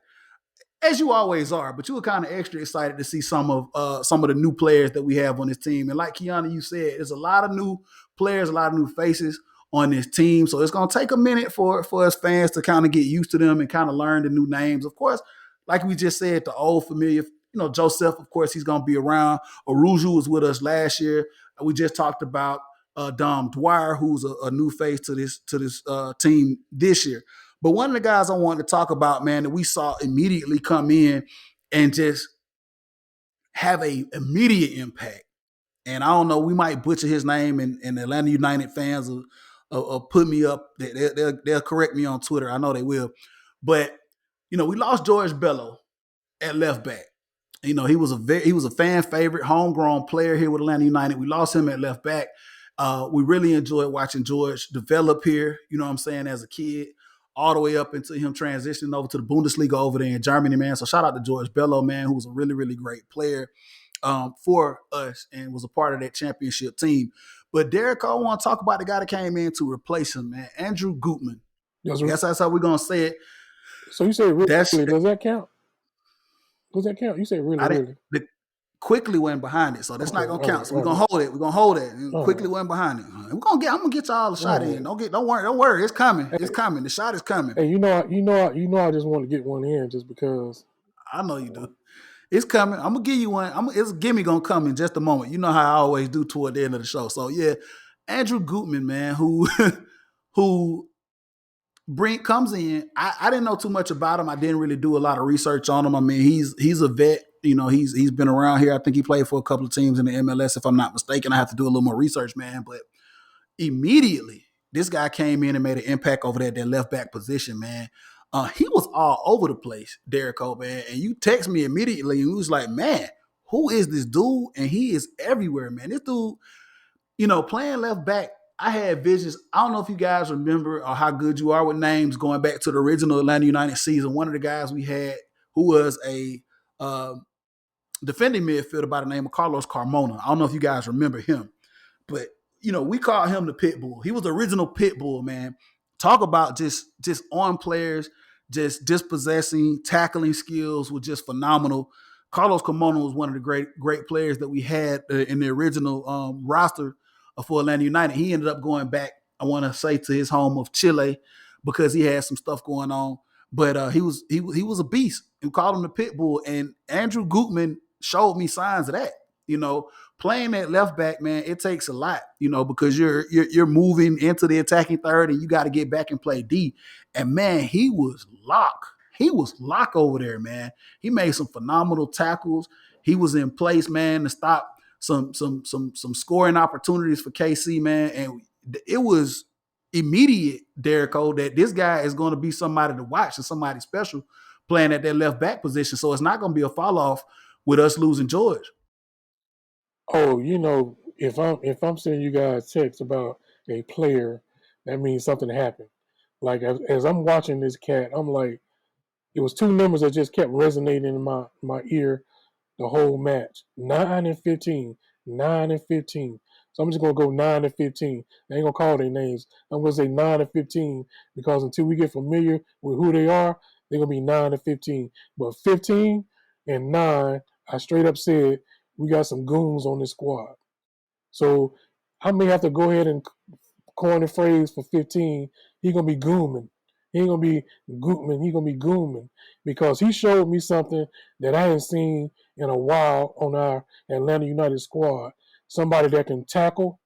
as you always are, but you were kind of extra excited to see some of the new players that we have on this team. And like Kiana, you said, there's a lot of new players, a lot of new faces on this team. So it's gonna take a minute for us fans to kind of get used to them and kind of learn the new names. Of course, like we just said, the old familiar, Joseph, of course, he's gonna be around. Aruju was with us last year. We just talked about Dom Dwyer, who's a new face to this team this year. But one of the guys I wanted to talk about, man, that we saw immediately come in and just have a immediate impact. And I don't know, we might butcher his name, and Atlanta United fans will put me up. They'll correct me on Twitter. I know they will. But we lost George Bello at left back. He was a fan favorite, homegrown player here with Atlanta United. We lost him at left back. We really enjoyed watching George develop here, you know what I'm saying, as a kid, all the way up into him transitioning over to the Bundesliga over there in Germany, man. So shout out to George Bello, man, who was a really, really great player for us and was a part of that championship team. But Derek, I want to talk about the guy that came in to replace him, man, Andrew Gutman. That's how we're going to say it. So you say really, does that count? Does that count? You say really? Quickly went behind it, so that's not gonna count. So we're gonna hold it. We're gonna hold it. And quickly went behind it. I'm gonna get y'all a shot in. Don't worry. It's coming. It's coming. The shot is coming. Hey, I just want to get one in just because. I know you do. It's coming. I'm gonna give you one. It's gimme gonna come in just a moment. You know how I always do toward the end of the show. So yeah, Andrew Gutman, man, who comes in. I didn't know too much about him. I didn't really do a lot of research on him. I mean, he's a vet. He's been around here. I think he played for a couple of teams in the MLS, if I'm not mistaken. I have to do a little more research, man. But immediately, this guy came in and made an impact over there at that left back position, man. He was all over the place, Derek Cole, man. And you text me immediately, and he was like, man, who is this dude? And he is everywhere, man. This dude, playing left back, I had visions. I don't know if you guys remember or how good you are with names going back to the original Atlanta United season. One of the guys we had who was a defending midfielder by the name of Carlos Carmona. I don't know if you guys remember him, but we called him the pit bull. He was the original pit bull, man. Talk about just on players, just dispossessing, tackling skills were just phenomenal. Carlos Carmona was one of the great players that we had in the original roster for Atlanta United. He ended up going back, I want to say, to his home of Chile because he had some stuff going on. But he was a beast. We called him the pit bull, and Andrew Gutman showed me signs of that. You know, playing that left back, man, it takes a lot. You know, because you're moving into the attacking third, and you got to get back and play D. And man, he was locked. He was locked over there, man. He made some phenomenal tackles. He was in place, man, to stop some scoring opportunities for KC, man. And it was immediate, Derrico, that this guy is going to be somebody to watch and somebody special playing at that left back position. So it's not going to be a fall off with us losing George. Oh, if I'm sending you guys text about a player, that means something happened. Like as I'm watching this cat, I'm like, it was two numbers that just kept resonating in my ear the whole match. 9 and 15. 9 and 15. So I'm just gonna go 9 and 15. I ain't gonna call their names. I'm gonna say 9 and 15 because until we get familiar with who they are, they're gonna be 9 and 15. But 15 and 9, I straight up said we got some goons on this squad. So I may have to go ahead and coin a phrase for 15. He gonna be gooming. He ain't gonna be Gutman. He gonna be gooming because he showed me something that I hadn't seen in a while on our Atlanta United squad. Somebody that can tackle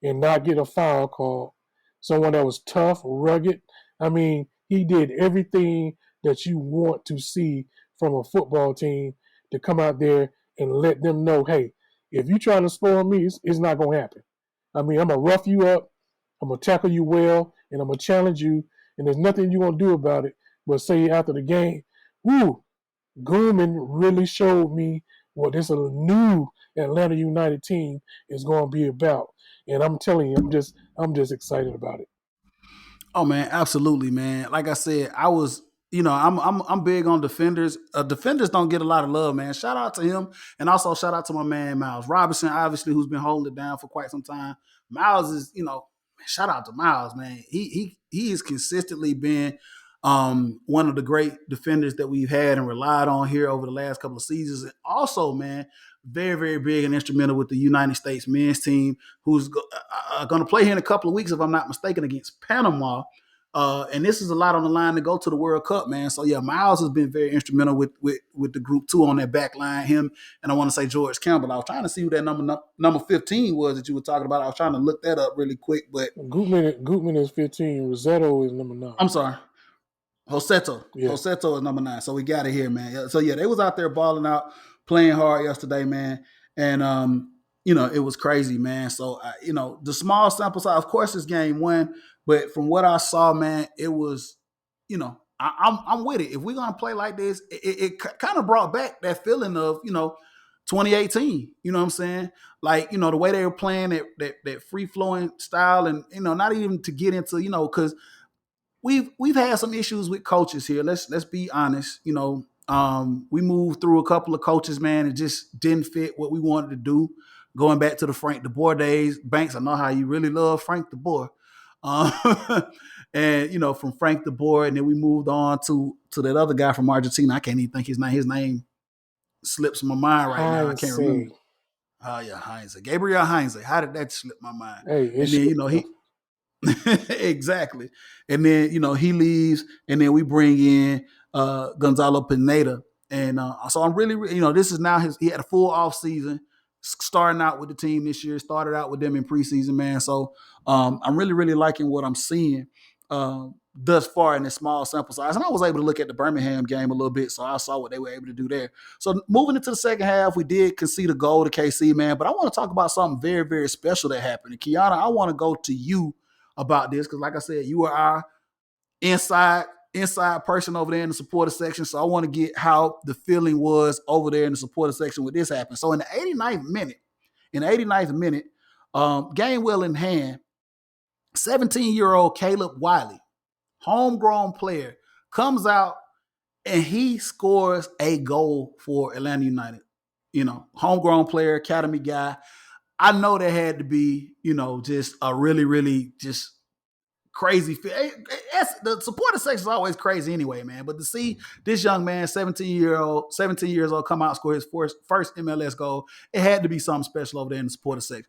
and not get a foul call. Someone that was tough, rugged. I mean, he did everything that you want to see from a football team to come out there and let them know, hey, if you try to spoil me, it's not going to happen. I mean, I'm going to rough you up, I'm going to tackle you well, and I'm going to challenge you, and there's nothing you're going to do about it but say after the game, woo, Goodman really showed me what this new Atlanta United team is going to be about. And I'm telling you, I'm just excited about it. Oh man, absolutely, man. Like I said, I'm big on defenders. Defenders don't get a lot of love, man. Shout out to him, and also shout out to my man Miles Robinson, obviously, who's been holding it down for quite some time. Miles is, shout out to Miles, man. He has consistently been one of the great defenders that we've had and relied on here over the last couple of seasons. And also, man, very, very big and instrumental with the United States men's team, who's going to play here in a couple of weeks, if I'm not mistaken, against Panama. And this is a lot on the line to go to the World Cup, man. So yeah, Miles has been very instrumental with the group too on that back line. Him and I want to say George Campbell. I was trying to see who that number 15 was that you were talking about. I was trying to look that up really quick, but Gutman is 15. Rosetto is number 9. I'm sorry. Joseto. Yeah. Joseto is number 9. So we got it here, man. So yeah, they was out there balling out, playing hard yesterday, man. And it was crazy, man. So the small sample size, of course, it's game 1, but from what I saw, man, it was, I'm with it. If we're gonna play like this, it kind of brought back that feeling of 2018. You know what I'm saying? Like the way they were playing that free flowing style, and not even to get into because we've had some issues with coaches here. Let's be honest. We moved through a couple of coaches, man. It just didn't fit what we wanted to do. Going back to the Frank DeBoer days, Banks, I know how you really love Frank DeBoer. And from Frank DeBoer, and then we moved on to that other guy from Argentina. I can't even think his name. His name slips my mind right now. I can't remember. Oh yeah, Heinze. Gabriel Heinze. How did that slip my mind? Hey, and then he exactly. And then, he leaves, and then we bring in Gonzalo Pineda. And so I'm really, this is now he had a full off season, starting out with the team this year, started out with them in preseason, man. So I'm really, really liking what I'm seeing thus far in this small sample size. And I was able to look at the Birmingham game a little bit, so I saw what they were able to do there. So moving into the second half, we did concede a goal to KC, man. But I want to talk about something very, very special that happened. And Kiana, I want to go to you about this because, like I said, you are our inside person over there in the supporter section. So I want to get how the feeling was over there in the supporter section when this happened. So in the 89th minute, game well in hand, 17-year-old Caleb Wiley, homegrown player, comes out and he scores a goal for Atlanta United. Homegrown player, academy guy. I know there had to be, just a really, really just crazy. The supporter section is always crazy anyway, man. But to see this young man, 17 years old, come out and score his first MLS goal, it had to be something special over there in the supporter section.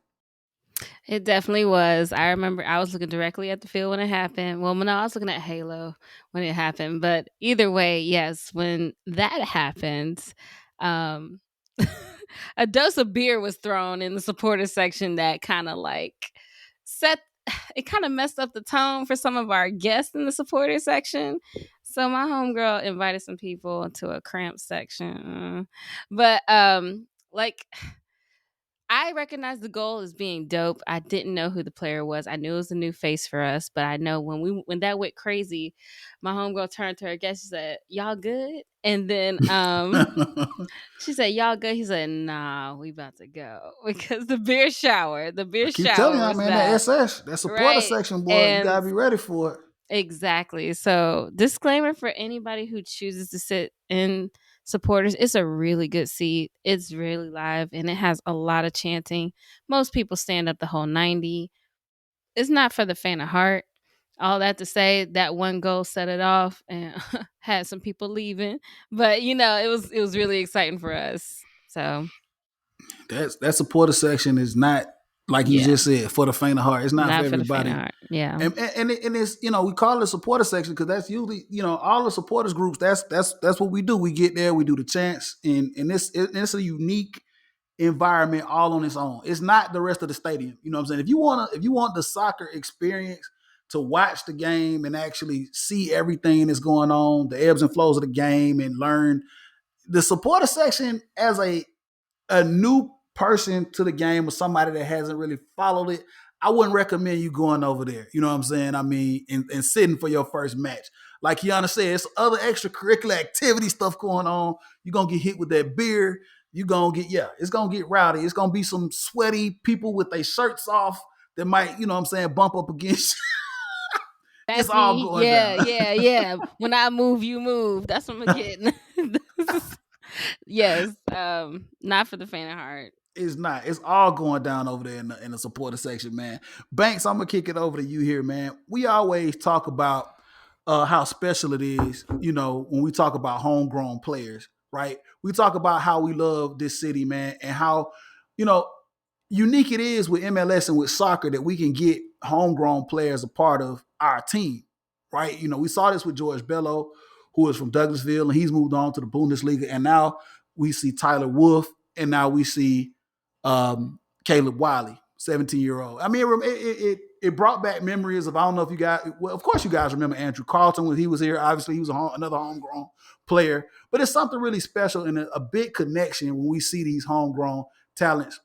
It definitely was. I remember I was looking directly at the field when it happened. Well, no, I was looking at Halo when it happened. But either way, yes, when that happened, um, a dose of beer was thrown in the supporter section that kind of like set it kind of messed up the tone for some of our guests in the supporter section. So my homegirl invited some people to a cramped section. But like I recognized the goal as being dope. I didn't know who the player was. I knew it was a new face for us, but I know when that went crazy, my homegirl turned to her guest. She said, "Y'all good?" And then she said, "Y'all good?" He said, "Nah, we about to go," because the I beer keep telling shower y'all, was man, that back, SS, that supporter right? section, boy, you And gotta be ready for it. exactly. So, disclaimer for anybody who chooses to sit in supporters, it's a really good seat. It's really live and it has a lot of chanting. Most people stand up the whole 90. It's not for the faint of heart. All that to say, that one goal set it off and had some people leaving. But it was really exciting for us. So, That supporter section is not, like you yeah, just said, for the faint of heart. It's not for not for the faint of everybody. heart. Yeah. And it's, we call it a supporter section because that's usually, all the supporters groups. That's what we do. We get there, we do the chants, and it's a unique environment all on its own. It's not the rest of the stadium. You know what I'm saying? If you want the soccer experience, to watch the game and actually see everything that's going on, the ebbs and flows of the game, and learn the supporter section as a new person to the game or somebody that hasn't really followed it, I wouldn't recommend you going over there. You know what I'm saying? I mean, and sitting for your first match. Like Kiana said, it's other extracurricular activity stuff going on. You're going to get hit with that beer. You're going to it's going to get rowdy. It's going to be some sweaty people with their shirts off that might, you know what I'm saying, bump up against you. It's That's all me. going Yeah, down. yeah, yeah. When I move, you move. That's what I'm getting. Yes. Not for the faint of heart. It's not. It's all going down over there in the supporter section, man. Banks, I'm gonna kick it over to you here, man. We always talk about how special it is, when we talk about homegrown players, right? We talk about how we love this city, man, and how, you know, unique it is with MLS and with soccer that we can get homegrown players a part of our team, right? We saw this with George Bello, who is from Douglasville, and he's moved on to the Bundesliga, and now we see Tyler Wolff, and now we see Caleb Wiley, 17-year-old. I mean, it brought back memories of, I don't know if you guys, well, of course you guys remember Andrew Carlton when he was here. Obviously, he was another homegrown player, but it's something really special and a big connection when we see these homegrown talents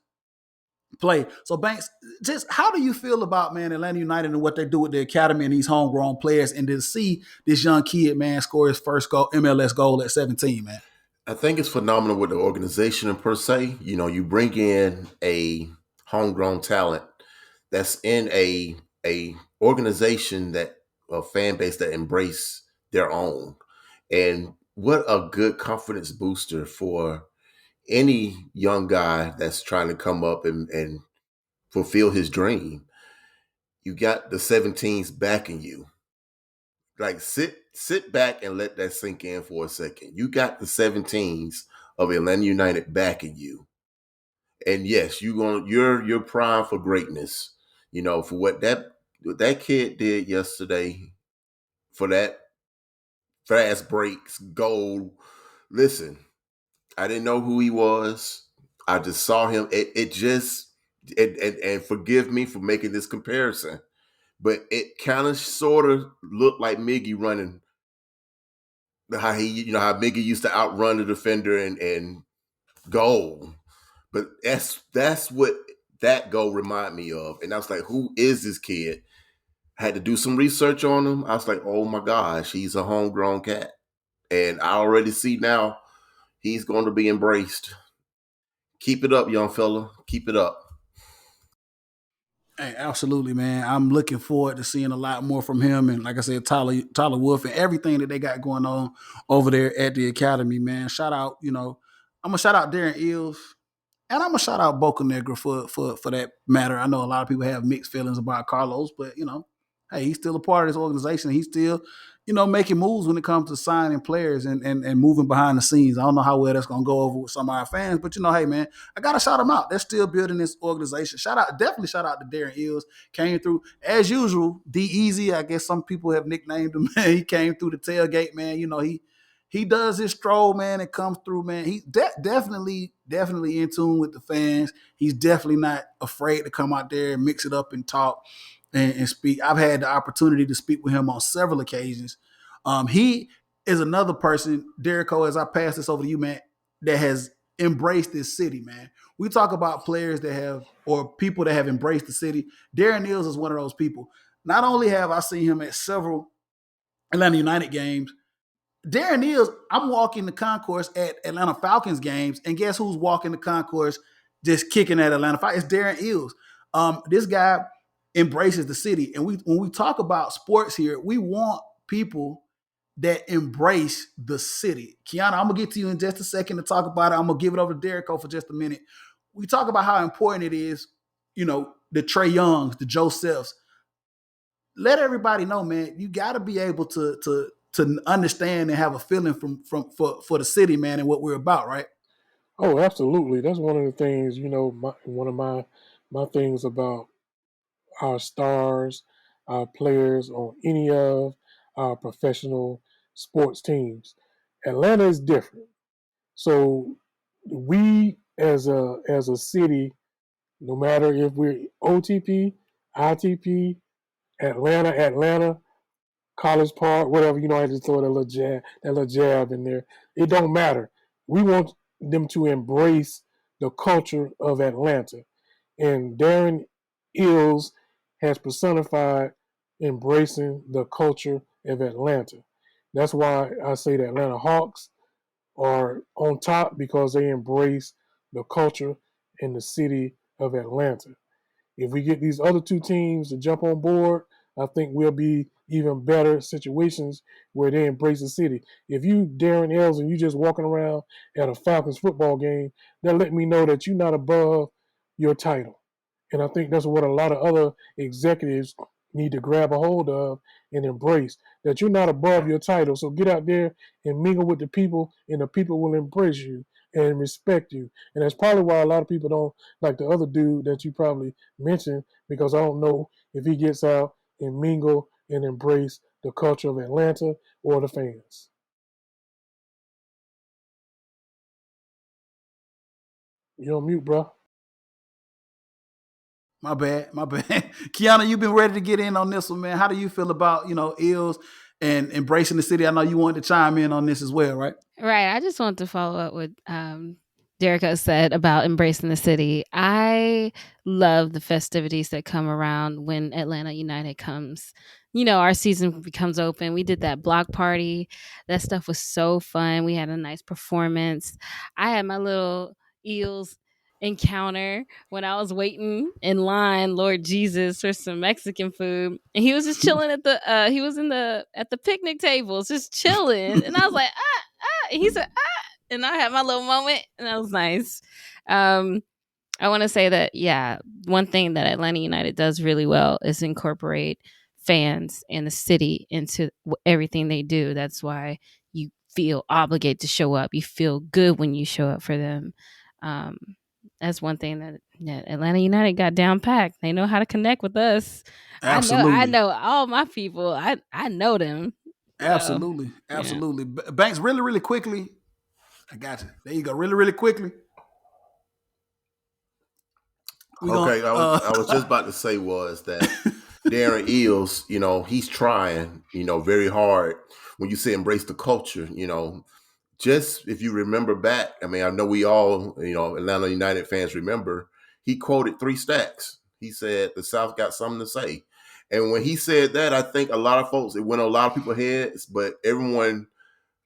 play. So Banks, just how do you feel about, man, Atlanta United and what they do with the academy and these homegrown players, and to see this young kid, man, score his first MLS goal at 17, man? I think it's phenomenal with the organization per se. You bring in a homegrown talent that's in a organization, that a fan base that embrace their own. And what a good confidence booster for any young guy that's trying to come up and fulfill his dream. You got the 17s backing you. Like sit back and let that sink in for a second. You got the 17s of Atlanta United backing you. And yes, you're primed for greatness. For what that kid did yesterday, for that fast breaks goal. Listen, I didn't know who he was. I just saw him. It just and forgive me for making this comparison, but it kind of sort of looked like Miggy running, how how Miggy used to outrun the defender and goal. But that's what that goal reminded me of. And I was like, who is this kid? I had to do some research on him. I was like, oh my gosh, he's a homegrown cat. And I already see now he's going to be embraced. Keep it up, young fella. Keep it up. Hey, absolutely, man. I'm looking forward to seeing a lot more from him, and like I said, Tyler Wolff, and everything that they got going on over there at the academy, man. Shout out, I'm gonna shout out Darren Eels, and I'm gonna shout out Boca Negra for that matter. I know a lot of people have mixed feelings about Carlos, but hey, he's still a part of this organization. He's still, making moves when it comes to signing players and moving behind the scenes. I don't know how well that's gonna go over with some of our fans, but hey, man, I gotta shout him out. They're still building this organization. Definitely shout out to Darren Ills. Came through as usual. D Easy, I guess some people have nicknamed him. Man, he came through the tailgate, man. He does his stroll, man, and comes through, man. He's definitely in tune with the fans. He's definitely not afraid to come out there and mix it up and talk and speak. I've had the opportunity to speak with him on several occasions. He is another person, Derico, as I pass this over to you, man, that has embraced this city, man. We talk about players that have, or people that have embraced the city. Darren Nils is one of those people. Not only have I seen him at several Atlanta United games, Darren Nils, I'm walking the concourse at Atlanta Falcons games, and guess who's walking the concourse just kicking at Atlanta Falcons? It's Darren Ills. This guy embraces the city. And when we talk about sports here, we want people that embrace the city. Kiana, I'm gonna get to you in just a second to talk about it. I'm gonna give it over to Derico for just a minute. We talk about how important it is, the Trey Youngs, the Josephs. Let everybody know, man, you gotta be able to understand and have a feeling for the city, man, and what we're about, right? Oh, absolutely. That's one of the things, one of my things about our stars, our players on any of our professional sports teams. Atlanta is different. So we as a city, no matter if we're OTP, ITP, Atlanta, College Park, whatever, I just throw that little jab in there. It don't matter. We want them to embrace the culture of Atlanta. And Darren Ills has personified embracing the culture of Atlanta. That's why I say the Atlanta Hawks are on top because they embrace the culture in the city of Atlanta. If we get these other two teams to jump on board, I think we'll be even better situations where they embrace the city. If you Darren Els and you just walking around at a Falcons football game, that let me know that you're not above your title. And I think that's what a lot of other executives need to grab a hold of and embrace that you're not above your title. So get out there and mingle with the people, and the people will embrace you and respect you. And that's probably why a lot of people don't like the other dude that you probably mentioned, because I don't know if he gets out and mingle and embrace the culture of Atlanta or the fans. You're on mute, bro. My bad. Kiana, you've been ready to get in on this one, man. How do you feel about, Ills and embracing the city? I know you wanted to chime in on this as well, right? Right. I just want to follow up with Derica said about embracing the city. I love the festivities that come around when Atlanta United comes. Our season becomes open. We did that block party. That stuff was so fun. We had a nice performance. I had my little eels encounter when I was waiting in line, Lord Jesus, for some Mexican food. And he was just chilling at the he was in the at the picnic tables, just chilling. And I was like, and he said, and I had my little moment, and that was nice. Um, I want to say that, yeah, one thing that Atlanta United does really well is incorporate fans and the city into everything they do. That's why you feel obligated to show up. You feel good when you show up for them. Um, that's one thing that Atlanta United got down packed. They know how to connect with us. I Absolutely. know all my people. I know them. So Absolutely. yeah. Absolutely. Banks, really, really quickly. I got you. There you go. Really, really quickly. We're going Okay, I was just about to say was that Darren Eels, he's trying, very hard. When you say embrace the culture, just if you remember back, I mean, I know we all, Atlanta United fans remember, he quoted three stacks. He said the South got something to say. And when he said that, I think a lot of folks, it went on a lot of people's heads, but everyone,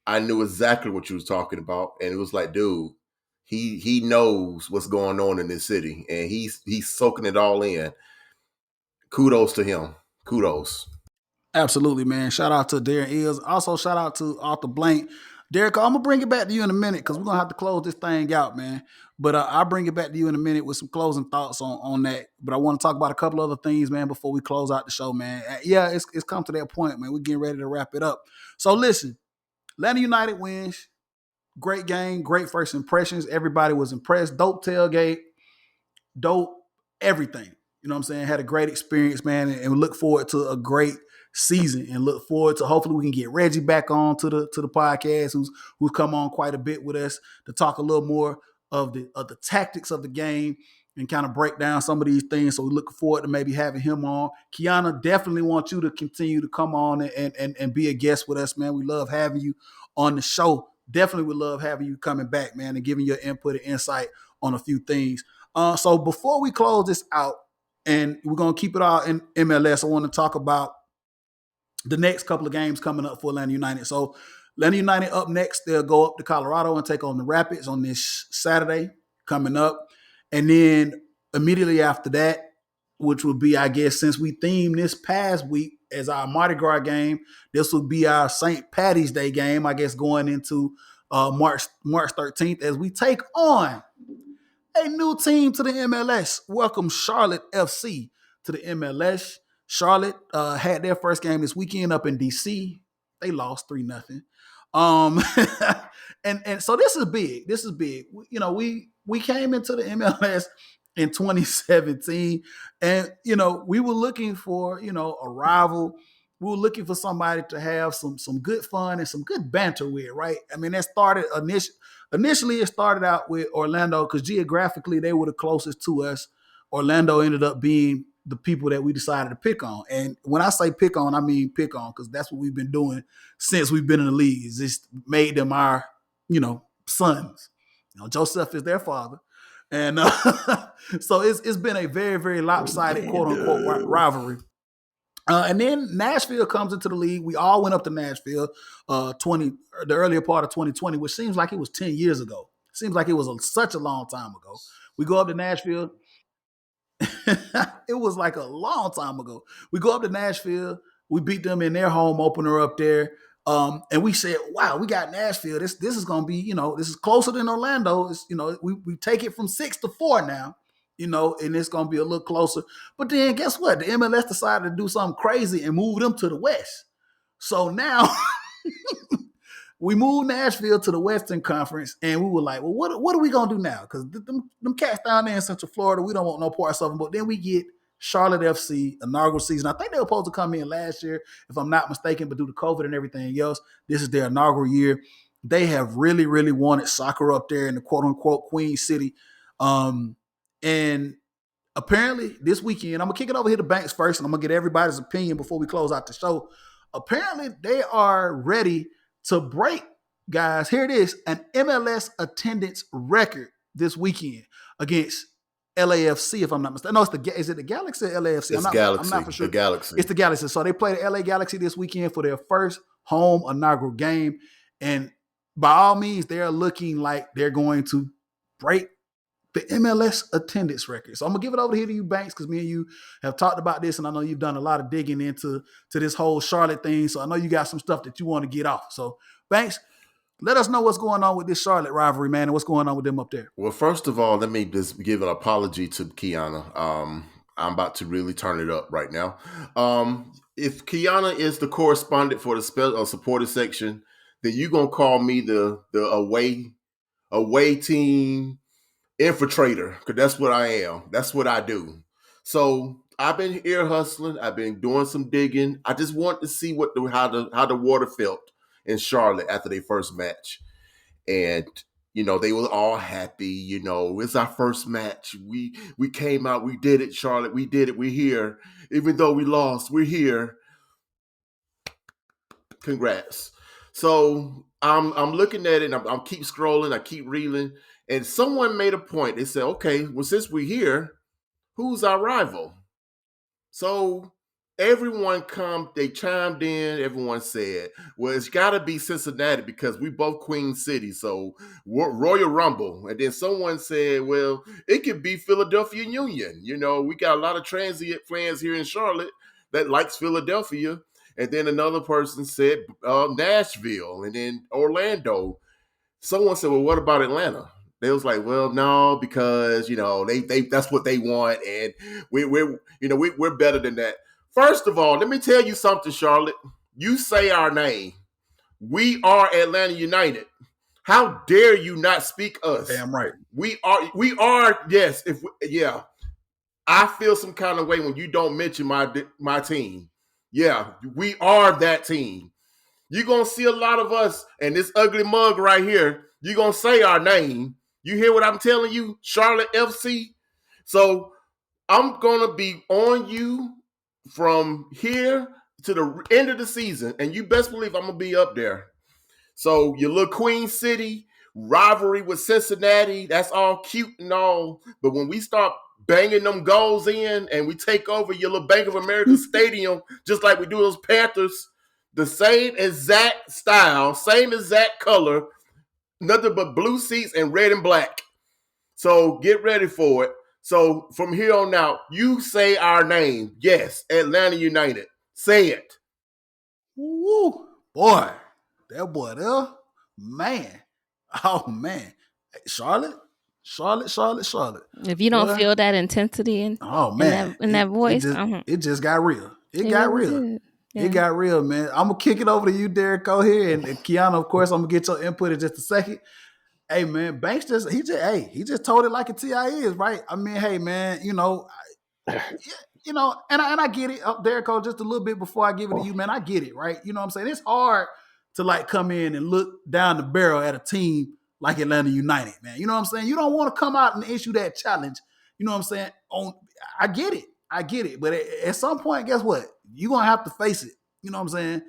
I knew exactly what you was talking about. And it was like, dude, he knows what's going on in this city and he's soaking it all in. Kudos to him. Kudos. Absolutely, man. Shout out to Darren Ills. Also, shout out to Arthur Blank. Derek, I'm gonna bring it back to you in a minute because we're gonna have to close this thing out, man. But I'll bring it back to you in a minute with some closing thoughts on that. But I want to talk about a couple other things, man, before we close out the show, man. Yeah, it's come to that point, man. We're getting ready to wrap it up. So listen, Atlanta United wins. Great game, great first impressions. Everybody was impressed. Dope tailgate, dope everything. You know what I'm saying? Had a great experience, man, and we look forward to a great season and look forward to hopefully we can get Reggie back on to the podcast, who's come on quite a bit with us to talk a little more of the tactics of the game and kind of break down some of these things. So we look forward to maybe having him on. Kiana, definitely want you to continue to come on and be a guest with us, man. We love having you on the show. Definitely would love having you coming back, man, and giving your input and insight on a few things. So before we close this out, and we're going to keep it all in MLS, I want to talk about the next couple of games coming up for Atlanta United. So Atlanta United up next, they'll go up to Colorado and take on the Rapids on this Saturday coming up. And then immediately after that, which will be, I guess, since we themed this past week as our Mardi Gras game, this will be our St. Patty's Day game, I guess, going into March 13th as we take on a new team to the MLS. Welcome Charlotte FC to the MLS. Charlotte had their first game this weekend up in DC. They lost 3-0. And so this is big. This is big. You know, we came into the MLS in 2017, and you know, we were looking for, you know, a rival. We were looking for somebody to have some good fun and some good banter with, right? I mean, that started initially it started out with Orlando because geographically they were the closest to us. Orlando ended up being the people that we decided to pick on. And when I say pick on, I mean pick on, because that's what we've been doing since we've been in the league. It's just made them our, you know, sons. You know, Joseph is their father. And so it's been a very, very lopsided, quote unquote, rivalry. And then Nashville comes into the league. We all went up to Nashville the earlier part of 2020, which seems like it was 10 years ago. Seems like it was such a long time ago. We go up to Nashville. It was like a long time ago. We go up to Nashville. We beat them in their home opener up there. And we said, wow, we got Nashville. This is going to be, you know, this is closer than Orlando. It's, you know, we take it from 6-4 now, you know, and it's going to be a little closer. But then guess what? The MLS decided to do something crazy and move them to the West. So now we moved Nashville to the Western Conference, and we were like, well, what are we going to do now? Because them cats down there in Central Florida, we don't want no parts of them. But then we get Charlotte FC, inaugural season. I think they were supposed to come in last year, if I'm not mistaken, but due to COVID and everything else, this is their inaugural year. They have really, really wanted soccer up there in the quote-unquote Queen City. And apparently this weekend, I'm going to kick it over here to Banks first, and I'm going to get everybody's opinion before we close out the show. Apparently they are ready to break, guys, here it is, an MLS attendance record this weekend against LAFC, if I'm not mistaken. No, is it the Galaxy or LAFC? It's Galaxy. I'm not for sure. The Galaxy. It's the Galaxy. So they play the LA Galaxy this weekend for their first home inaugural game. And by all means, they're looking like they're going to break the MLS attendance record. So I'm going to give it over here to you, Banks, because me and you have talked about this, and I know you've done a lot of digging into this whole Charlotte thing. So I know you got some stuff that you want to get off. So, Banks, let us know what's going on with this Charlotte rivalry, man, and what's going on with them up there. Well, first of all, let me just give an apology to Kiana. I'm about to really turn it up right now. If Kiana is the correspondent for the supporter section, then you're going to call me the away team infiltrator, because that's what I am. That's what I do. So I've been ear hustling. I've been doing some digging. I just want to see how the water felt in Charlotte after their first match. And, you know, they were all happy. You know, it's our first match. We came out. We did it, Charlotte. We did it. We're here. Even though we lost, we're here. Congrats. So I'm looking at it, and I'm keep scrolling. I keep reeling. And someone made a point. They said, okay, well, since we're here, who's our rival? So everyone they chimed in. Everyone said, well, it's got to be Cincinnati because we both Queen City. So Royal Rumble. And then someone said, well, it could be Philadelphia Union. You know, we got a lot of transient fans here in Charlotte that likes Philadelphia. And then another person said Nashville, and then Orlando. Someone said, well, what about Atlanta? They was like, well, no, because they that's what they want, and we're better than that. First of all, let me tell you something, Charlotte. You say our name. We are Atlanta United. How dare you not speak us? Damn right. We are. Yes. Yeah. I feel some kind of way when you don't mention my team. Yeah, we are that team. You're going to see a lot of us and this ugly mug right here. You're going to say our name. You hear what I'm telling you? Charlotte FC. So I'm going to be on you from here to the end of the season. And you best believe I'm going to be up there. So your little Queen City rivalry with Cincinnati, that's all cute and all. But when we start banging them goals in and we take over your little Bank of America stadium, just like we do those Panthers, the same exact style, same exact color, nothing but blue seats and red and black. So get ready for it. So from here on out, you say our name. Yes, Atlanta United. Say it. Woo, boy, that boy there, man. Oh man, Charlotte. If you don't Boy, feel that intensity oh in man, that voice, it just got real. It got really real. did. Yeah. It got real, man. I'm gonna kick it over to you, Derek. Go here, and Kiana, of course, I'm gonna get your input in just a second. Hey, man, Banks he just told it like a TI is, right? I mean, hey, man, and I get it, Derek, just a little bit before I give it to you, man. I get it, right? You know what I'm saying? It's hard to like come in and look down the barrel at a team like Atlanta United, man. You know what I'm saying? You don't want to come out and issue that challenge. You know what I'm saying? I get it. But at some point, guess what? You're gonna have to face it. You know what I'm saying?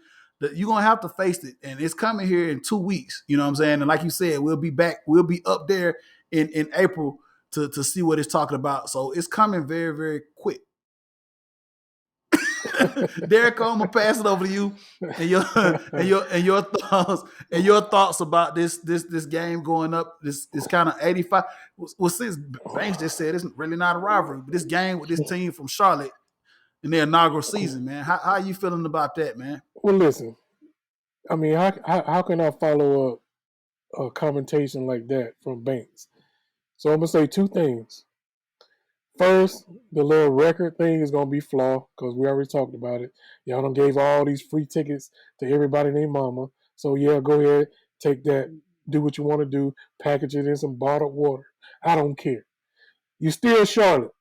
You're gonna have to face it, and it's coming here in 2 weeks. You know what I'm saying? And like you said, we'll be back. We'll be up there in April to see what it's talking about. So it's coming very, very quick. Derek, I'm gonna pass it over to you and your thoughts about this game going up. This kind of 85. Well, since Banks just said it's really not a rivalry, but this game with this team from Charlotte in their inaugural season, man. How are you feeling about that, man? Well, listen. I mean, how can I follow up a commentation like that from Banks? So I'm gonna say two things. First, the little record thing is gonna be flawed because we already talked about it. Y'all done gave all these free tickets to everybody named Mama. So yeah, go ahead, take that, do what you want to do, package it in some bottled water. I don't care. You still Charlotte.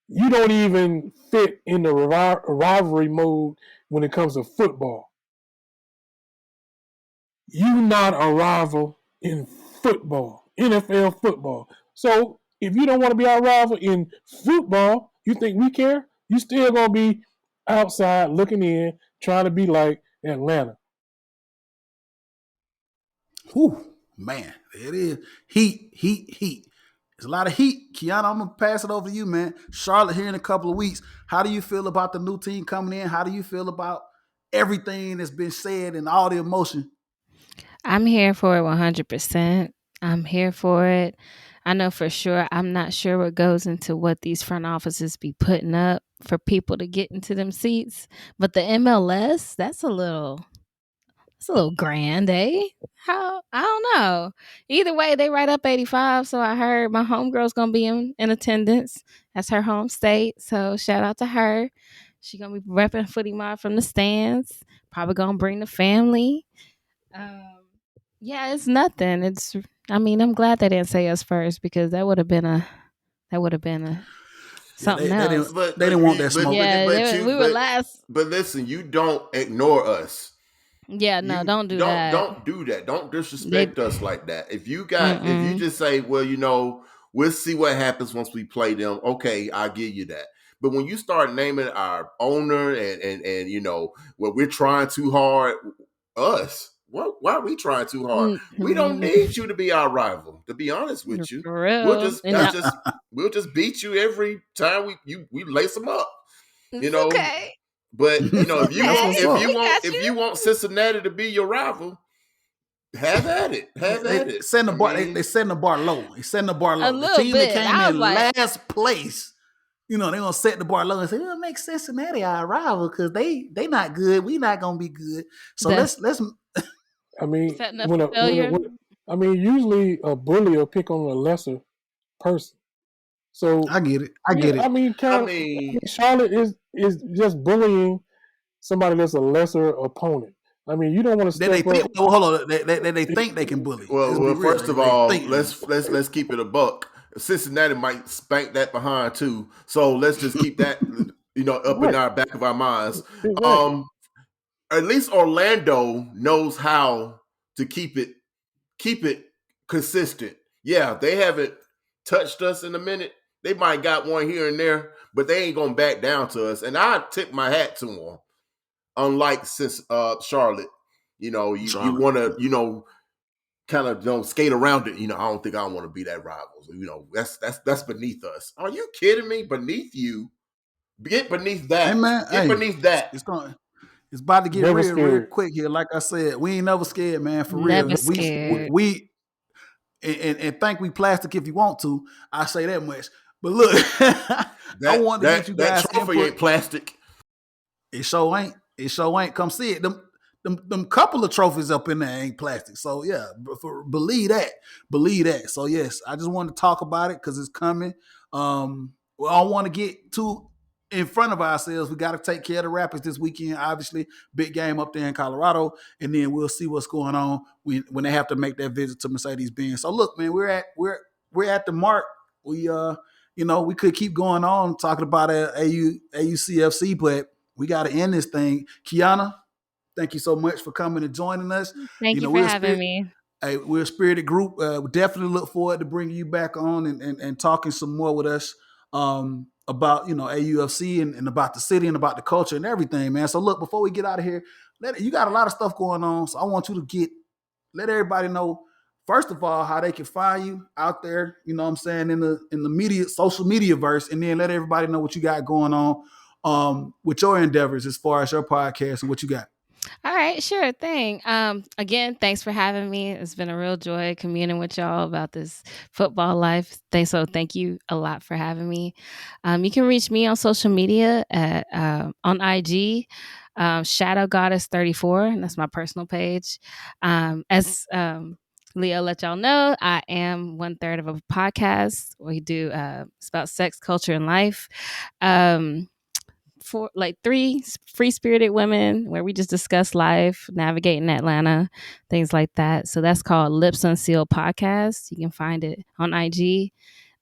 You don't even fit in the rivalry mode when it comes to football. You not a rival in football, NFL football. So if you don't want to be our rival in football, you think we care? You still gonna be outside looking in, trying to be like Atlanta. Whew, man, it is heat. There's a lot of heat. Kiana, I'm gonna pass it over to you, man. Charlotte here in a couple of weeks. How do you feel about the new team coming in? How do you feel about everything that's been said and all the emotion? I'm here for it 100%. I'm here for it. I know for sure. I'm not sure what goes into what these front offices be putting up for people to get into them seats. But the MLS, it's a little grand, eh? How I don't know. Either way, they write up 85. So I heard my homegirl's gonna be in attendance. That's her home state. So shout out to her. She gonna be repping Footy Mod from the stands. Probably gonna bring the family. Um, yeah, it's nothing. I'm glad they didn't say us first because that would have been a something else. They didn't want that smoke. We were last. But listen, you don't ignore us. Yeah, no, don't do that. Don't do that. Don't disrespect us like that. If you just say, well, we'll see what happens once we play them. Okay, I'll give you that. But when you start naming our owner and we're trying too hard, why are we trying too hard? We don't need you to be our rival. To be honest with you, for real. We'll just beat you every time we lace them up. Okay. But if you want Cincinnati to be your rival, have at it. They send the bar. They send the bar low. They send the bar low. The team that came in last place, they're gonna set the bar low and say, "It'll make Cincinnati our rival because they not good. We not gonna be good." So let's. I mean, I mean, usually a bully will pick on a lesser person. So I get it. I yeah, get I it. mean, I kind of, mean, Charlotte is just bullying somebody that's a lesser opponent. I mean, you don't want to Then they step up. think. Well, hold on. They think they can bully. well, Let's be well. real. First They of they all, think they can bully. let's keep it a buck. Cincinnati might spank that behind too, so let's just keep that up in Right, our back of our minds. exactly. Um, at least Orlando knows how to keep it consistent. Yeah, they haven't touched us in a minute. They might got one here and there, but they ain't gonna back down to us. And I tip my hat to them. Unlike since Charlotte, you Charlotte. want to kind of skate around it. I don't think I want to be that rival. That's beneath us. Are you kidding me? Beneath you? Get beneath Hey that. man, Get hey, beneath that. it's going. It's about to get Never real scared. quick here. Like I said, we ain't never scared, man. For real, Never Never we, scared. scared. we and think we plastic if you want to. I say that much. But look, I That wanted to get you that guys trophy input. ain't plastic. It sure ain't. It sure ain't. Come see it. Them couple of trophies up in there ain't plastic. So yeah, believe that. Believe that. So yes, I just wanted to talk about it because it's coming. We all want to get too in front of ourselves. We got to take care of the Rapids this weekend. Obviously, big game up there in Colorado, and then we'll see what's going on when they have to make that visit to Mercedes-Benz. So look, man, we're at the mark. We could keep going on talking about AUCFC, but we got to end this thing. Kiana, thank you so much for coming and joining us. Thank you for We're a having spirit. me. Hey, we're a spirited group. We definitely look forward to bringing you back on and talking some more with us about AUFC and about the city and about the culture and everything, man. So look, before we get out of here, you got a lot of stuff going on. So I want you to let everybody know first of all how they can find you out there. You know what I'm saying in the media, social media verse, and then let everybody know what you got going on with your endeavors as far as your podcast and what you got. All right, sure thing. Again, thanks for having me. It's been a real joy communing with y'all about this football life. Thank you a lot for having me. You can reach me on social media at on IG, Shadow Goddess 34, and that's my personal page. As Leo let y'all know, I am one third of a podcast. We do it's about sex, culture, and life. For like three free spirited women where we just discuss life, navigating Atlanta, things like that. So that's called Lips Unsealed Podcast. You can find it on IG,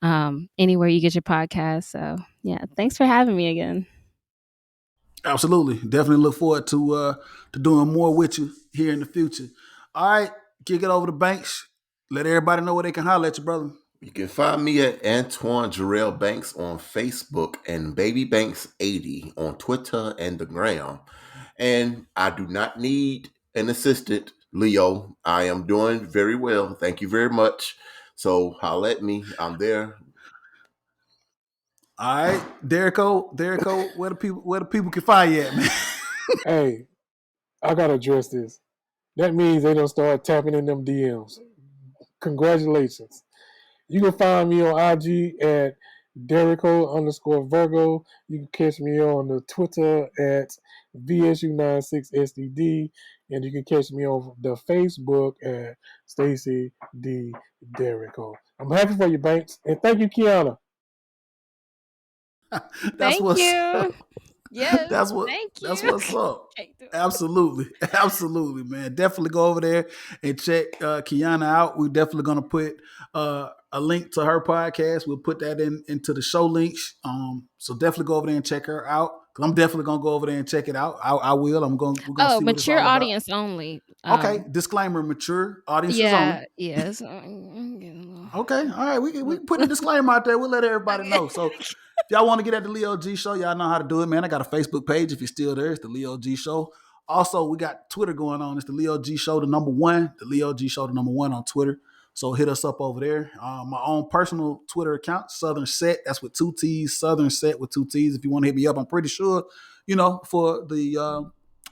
anywhere you get your podcast. So yeah, thanks for having me again. Absolutely. Definitely look forward to doing more with you here in the future. All right, kick it over to Banks. Let everybody know where they can holler at you, brother. You can find me at Antoine Jarrell Banks on Facebook and Baby Banks 80 on Twitter and the Gram. And I do not need an assistant, Leo. I am doing very well. Thank you very much. So holla at me. I'm there. All right, Derrico, where the people can find you at, man? Hey, I gotta address this. That means they don't start tapping in them DMs. Congratulations. You can find me on IG at Derico_Virgo. You can catch me on the Twitter at VSU96SDD. And you can catch me on the Facebook at Stacy D. Derico. I'm happy for you, Banks. And thank you, Kiana. That's Thank what's you. up. Yes, That's what thank that's you. what's up. Can't do it. Absolutely. Absolutely, man. Definitely go over there and check Kiana out. We're definitely gonna put a link to her podcast. We'll put that into the show links. So definitely go over there and check her out. Cause I'm definitely gonna go over there and check it out. I will. We're gonna Oh, see what it's mature all about. audience only. Okay. Disclaimer, mature audiences only. Yeah, yes. I'm getting a Okay, all right. We can put the little- disclaimer out there. We'll let everybody Okay. know. So if y'all want to get at the Leo G Show, y'all know how to do it, man. I got a Facebook page. If you're still there, it's the Leo G Show. Also, we got Twitter going on. It's the Leo G Show, the number one. The Leo G Show, the number one on Twitter. So hit us up over there. My own personal Twitter account, Southern Set. That's with two T's. Southern Set with two T's. If you want to hit me up, I'm pretty sure,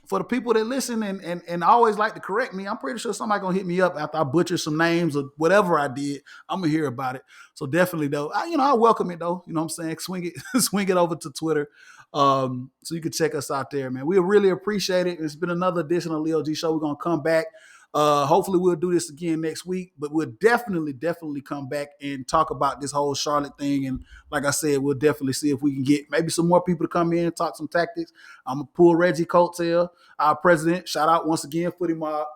for the people that listen and always like to correct me, I'm pretty sure somebody gonna hit me up after I butcher some names or whatever I did. I'm gonna hear about it. So definitely though, I welcome it though. You know what I'm saying? Swing it, swing it over to Twitter. So you can check us out there, man. We really appreciate it. It's been another edition of Leo G Show. We're gonna come back. Hopefully we'll do this again next week, but we'll definitely come back and talk about this whole Charlotte thing. And like I said, we'll definitely see if we can get maybe some more people to come in and talk some tactics. I'm gonna pull Reggie Coattail, our president. Shout out once again, Footy Mob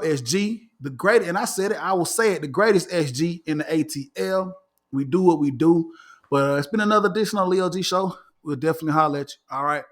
SG, the greatest. And I said it, I will say it, the greatest SG in the ATL. We do what we do. But it's been another edition of Leo G Show. We'll definitely holler at you. All right.